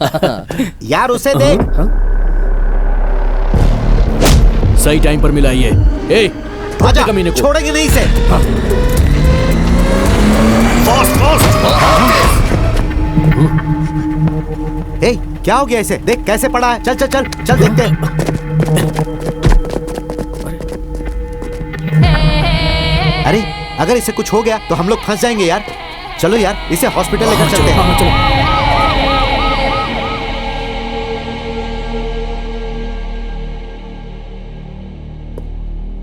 S6: यार उसे देख।
S12: सही टाइम पर मिला ये। ए,
S6: आजा,
S12: कमीने को
S6: छोड़ेंगे नहीं इसे। ए, क्या हो गया इसे? देख कैसे पड़ा है। चल चल चल चल देखते हैं। अरे अगर इसे कुछ हो गया तो हम लोग फंस जाएंगे यार। चलो यार इसे हॉस्पिटल लेकर चलते हैं।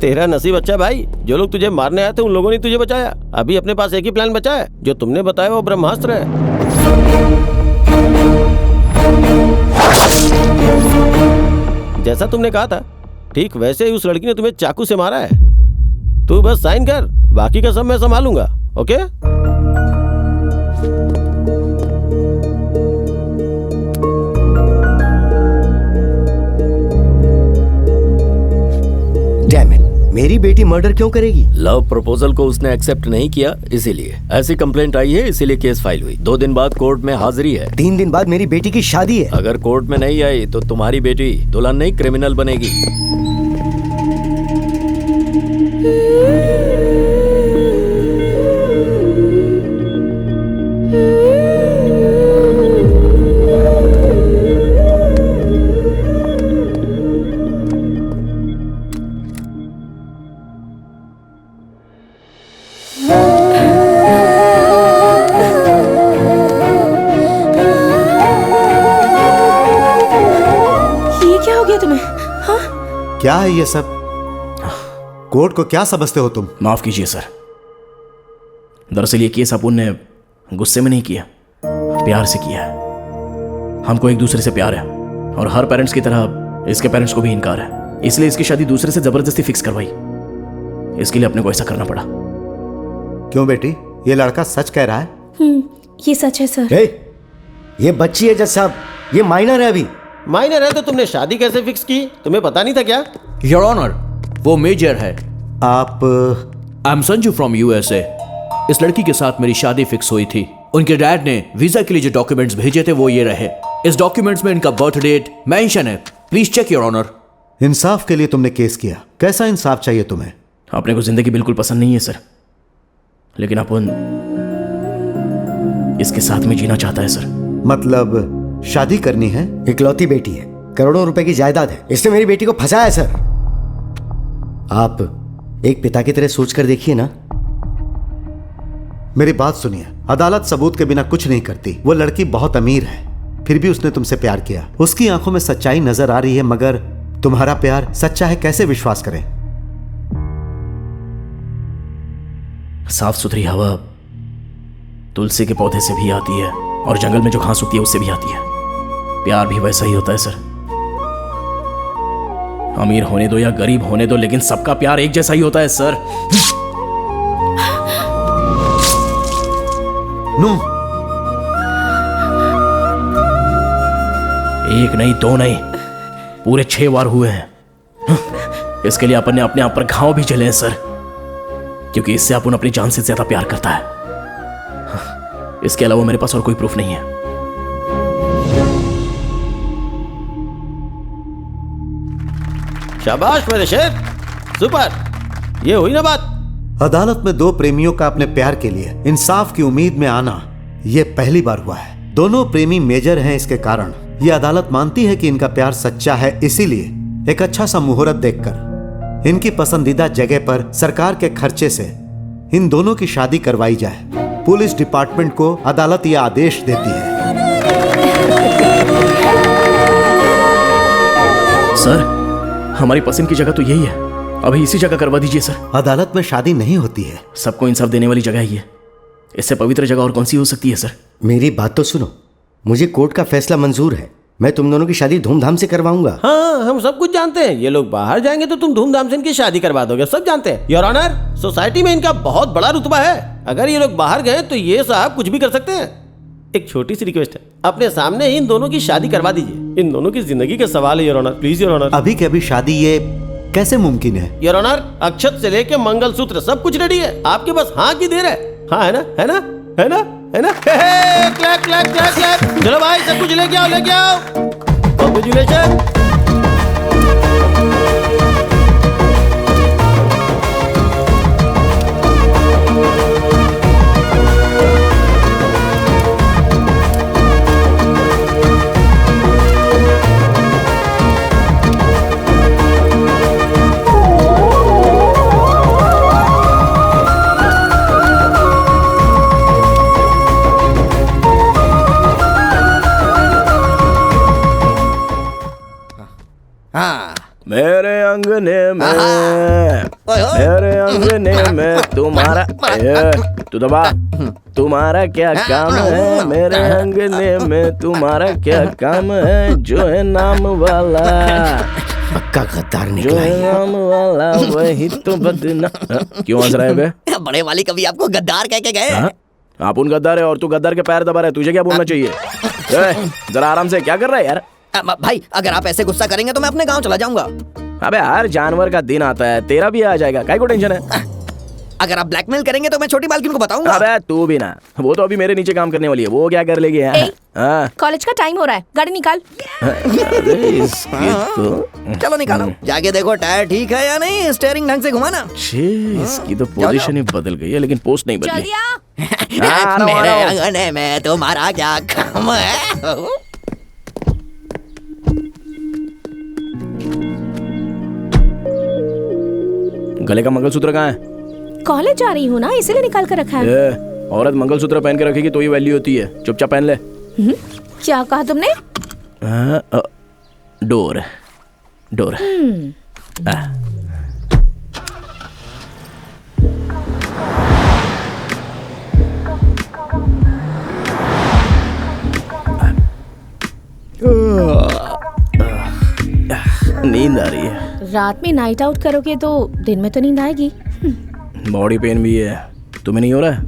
S5: तेरा नसीब अच्छा भाई, जो लोग तुझे मारने आए थे उन लोगों ने तुझे बचाया। अभी अपने पास एक ही प्लान बचा है, जो तुमने बताया वो ब्रह्मास्त्र है। जैसा तुमने कहा था ठीक वैसे ही उस लड़की ने तुम्हें चाकू से मारा है। तू बस साइन कर, बाकी का सब मैं संभालूंगा। ओके?
S6: डैम इट, मेरी बेटी मर्डर क्यों करेगी?
S4: लव प्रपोजल को उसने एक्सेप्ट नहीं किया, इसीलिए ऐसी कंप्लेंट आई है, इसीलिए केस फाइल हुई। 2 दिन बाद कोर्ट में हाजिरी है।
S6: 3 दिन बाद मेरी बेटी की शादी है।
S4: अगर कोर्ट में नहीं आई तो तुम्हारी बेटी दुल्हन नहीं क्रिमिनल बनेगी।
S1: क्या है ये सब? कोर्ट को क्या समझते हो तुम?
S10: माफ कीजिए सर, दरअसल ये केस अपुन ने गुस्से में नहीं किया, प्यार से किया है। हमको एक दूसरे से प्यार है और हर पेरेंट्स की तरह इसके पेरेंट्स को भी इनकार है, इसलिए इसकी शादी दूसरे से जबरदस्ती फिक्स करवाई। इसके लिए अपने को ऐसा करना पड़ा।
S1: क्यों बेटी, ये लड़का सच कह रहा है?
S8: ये सच है सर।
S6: ये बच्ची है जज साहब, ये माइनर है अभी।
S5: माइनर है तो तुमने शादी कैसे फिक्स की? तुम्हें पता नहीं था क्या?
S12: योर ऑनर, वो मेजर है।
S1: आप?
S12: I am Sanju from USA. इस लड़की के साथ मेरी शादी फिक्स हुई थी। उनके डैड ने वीजा के लिए जो डॉक्यूमेंट्स भेजे थे वो ये रहे। इस डॉक्यूमेंट्स में इनका बर्थ डेट मेंशन है। Please check your honour.
S1: इंसाफ के लिए तुमने केस किया, कैसा इंसाफ चाहिए तुम्हें?
S10: अपने को जिंदगी बिल्कुल पसंद नहीं है सर, लेकिन अपन इसके साथ में जीना चाहता है सर।
S1: मतलब शादी करनी है?
S6: इकलौती बेटी है, करोड़ों रुपए की जायदाद है, इसने मेरी बेटी को फंसाया है सर। आप एक पिता की तरह सोच कर देखिए ना।
S1: मेरी बात सुनिए, अदालत सबूत के बिना कुछ नहीं करती। वो लड़की बहुत अमीर है, फिर भी उसने तुमसे प्यार किया। उसकी आंखों में सच्चाई नजर आ रही है, मगर तुम्हारा प्यार सच्चा है, कैसे विश्वास करें?
S10: साफ सुथरी हवा तुलसी के पौधे से भी आती है और जंगल में जो घास उगती है उससे भी आती है। प्यार भी वैसा ही होता है सर। अमीर होने दो या गरीब होने दो, लेकिन सबका प्यार एक जैसा ही होता है सर।
S1: नो,
S10: एक नहीं, 2 नहीं, पूरे 6 बार हुए हैं। इसके लिए अपन ने अपने आप पर घाव भी झेले हैं सर, क्योंकि इससे अपन अपनी जान से ज्यादा प्यार करता है। इसके अलावा मेरे पास और कोई प्रूफ नहीं है।
S5: शाबाश मेरे शेर, सुपर। ये हुई ना बात।
S1: अदालत में 2 प्रेमियों का अपने प्यार के लिए इंसाफ की उम्मीद में आना ये पहली बार हुआ है। दोनों प्रेमी मेजर हैं, इसके कारण ये अदालत मानती है कि इनका प्यार सच्चा है। इसीलिए एक अच्छा सा मुहूर्त देखकर इनकी पसंदीदा जगह पर सरकार के खर्चे से इन दोनों की शादी करवाई जाए। पुलिस डिपार्टमेंट को अदालत यह आदेश देती है।
S10: सर, हमारी पसंद की जगह तो यही है, अभी इसी जगह करवा दीजिए सर।
S1: अदालत में शादी नहीं होती है।
S10: सबको इंसाफ देने वाली जगह ही है, इससे पवित्र जगह और कौन सी हो सकती है सर?
S6: मेरी बात तो सुनो, मुझे कोर्ट का फैसला मंजूर है। मैं तुम दोनों की शादी धूमधाम से करवाऊंगा।
S5: हाँ, हम सब कुछ जानते हैं। ये लोग बाहर जाएंगे तो तुम धूमधाम से इनकी शादी करवा दोगे, सब जानते हैं। योर ऑनर, सोसाइटी में इनका बहुत बड़ा रुतबा है। अगर ये लोग बाहर गए तो ये साहब कुछ भी कर सकते हैं। एक छोटी सी रिक्वेस्ट है, अपने सामने ही इन दोनों की शादी करवा दीजिए। इन दोनों की जिंदगी का सवाल है your honour, please your honour.
S1: अभी के अभी शादी ये कैसे मुमकिन है?
S5: योर ऑनर, अक्षत से लेके मंगलसूत्र सब कुछ रेडी है, आपके बस हाँ की देर है। हाँ है ना, है ना, है ना, है ना? Clap clap clap clap. चलो भाई सब कुछ लेके आओ, लेके आओ। कांग्रेचुलेशन।
S2: हाँ
S5: मेरे अंगने में, मेरे अंगने में तुम्हारा, तू दबा, तुम्हारा क्या काम है? मेरे अंगने में तुम्हारा क्या काम है? जो है नाम वाला,
S6: पक्का गद्दार
S5: जो
S6: निकला
S5: है
S6: ये।
S5: नाम वाला वही तो बदना। क्यों हंस रहे हो बे?
S2: बड़े वाली कभी आपको गद्दार कह के गए?
S5: हाँ? आप उन गद्दार है और तू गद्दार के पैर दबा रहा है, तुझे क्या बोलना चाहिए? जरा आराम से, क्या कर रहा है यार?
S2: भाई अगर आप ऐसे गुस्सा करेंगे तो मैं अपने गांव चला जाऊंगा।
S5: अबे हर जानवर का दिन आता है, तेरा भी आ जाएगा, काय को टेंशन है?
S2: अगर आप ब्लैकमेल करेंगे तो मैं छोटी मालकिन को बताऊंगा।
S5: अबे तू भी ना, वो तो अभी मेरे नीचे काम करने वाली है, वो क्या कर लेगी? हाँ?
S8: कॉलेज का टाइम हो रहा है, गाड़ी निकाल।
S5: अरे इसकी तो
S2: चलो निकालो, जाके देखो टायर ठीक है या नहीं, स्टीयरिंग ढंग से घुमाना।
S5: छे, इसकी तो पोजीशन ही बदल गई है, लेकिन पोस्ट नहीं बदली।
S8: जल्दी आ।
S2: मेरे अंगने में तुम्हारा क्या काम है?
S5: गले का मंगलसूत्र कहाँ है?
S8: कॉलेज जा रही हूँ ना, इसीलिए निकाल कर रखा है।
S5: औरत मंगलसूत्र पहन के रखेगी तो ही वैल्यू होती है, चुपचाप पहन ले।
S8: क्या कहा तुमने?
S5: Door door. नींद आ रही है।
S8: रात में नाइट आउट करोगे तो दिन में तो नींद आएगी।
S5: बॉडी पेन भी है, तुम्हें नहीं हो रहा है?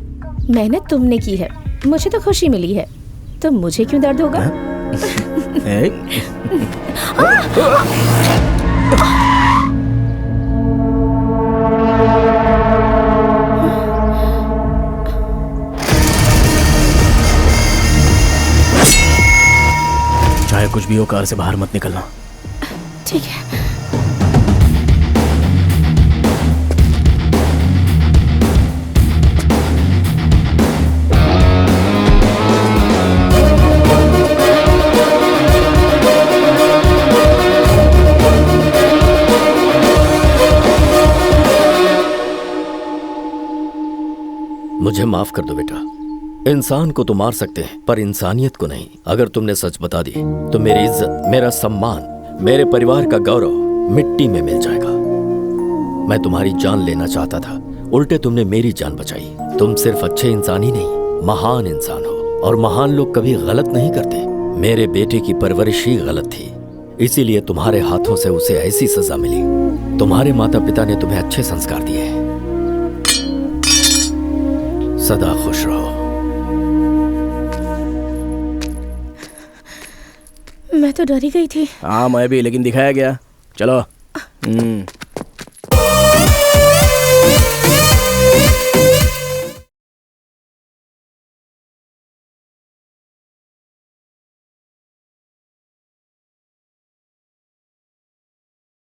S8: मेहनत तुमने की है, मुझे तो खुशी मिली है, तो मुझे क्यों दर्द होगा?
S10: चाहे कुछ भी हो, कार से बाहर मत निकलना।
S8: ठीक है।
S4: मुझे माफ कर दो बेटा, इंसान को तो मार सकते हैं पर इंसानियत को नहीं। अगर तुमने सच बता दी तो मेरी इज्जत, मेरा सम्मान, मेरे परिवार का गौरव मिट्टी में मिल जाएगा। मैं तुम्हारी जान लेना चाहता था, उल्टे तुमने मेरी जान बचाई। तुम सिर्फ अच्छे इंसान ही नहीं, महान इंसान हो, और महान लोग कभी गलत नहीं करते। मेरे बेटे की परवरिश ही गलत थी, इसीलिए तुम्हारे हाथों से उसे ऐसी सजा मिली। तुम्हारे माता पिता ने तुम्हें अच्छे संस्कार दिए। सदा खुश रहो।
S8: मैं तो डरी गई थी।
S10: हाँ मैं भी, लेकिन दिखाया गया। चलो।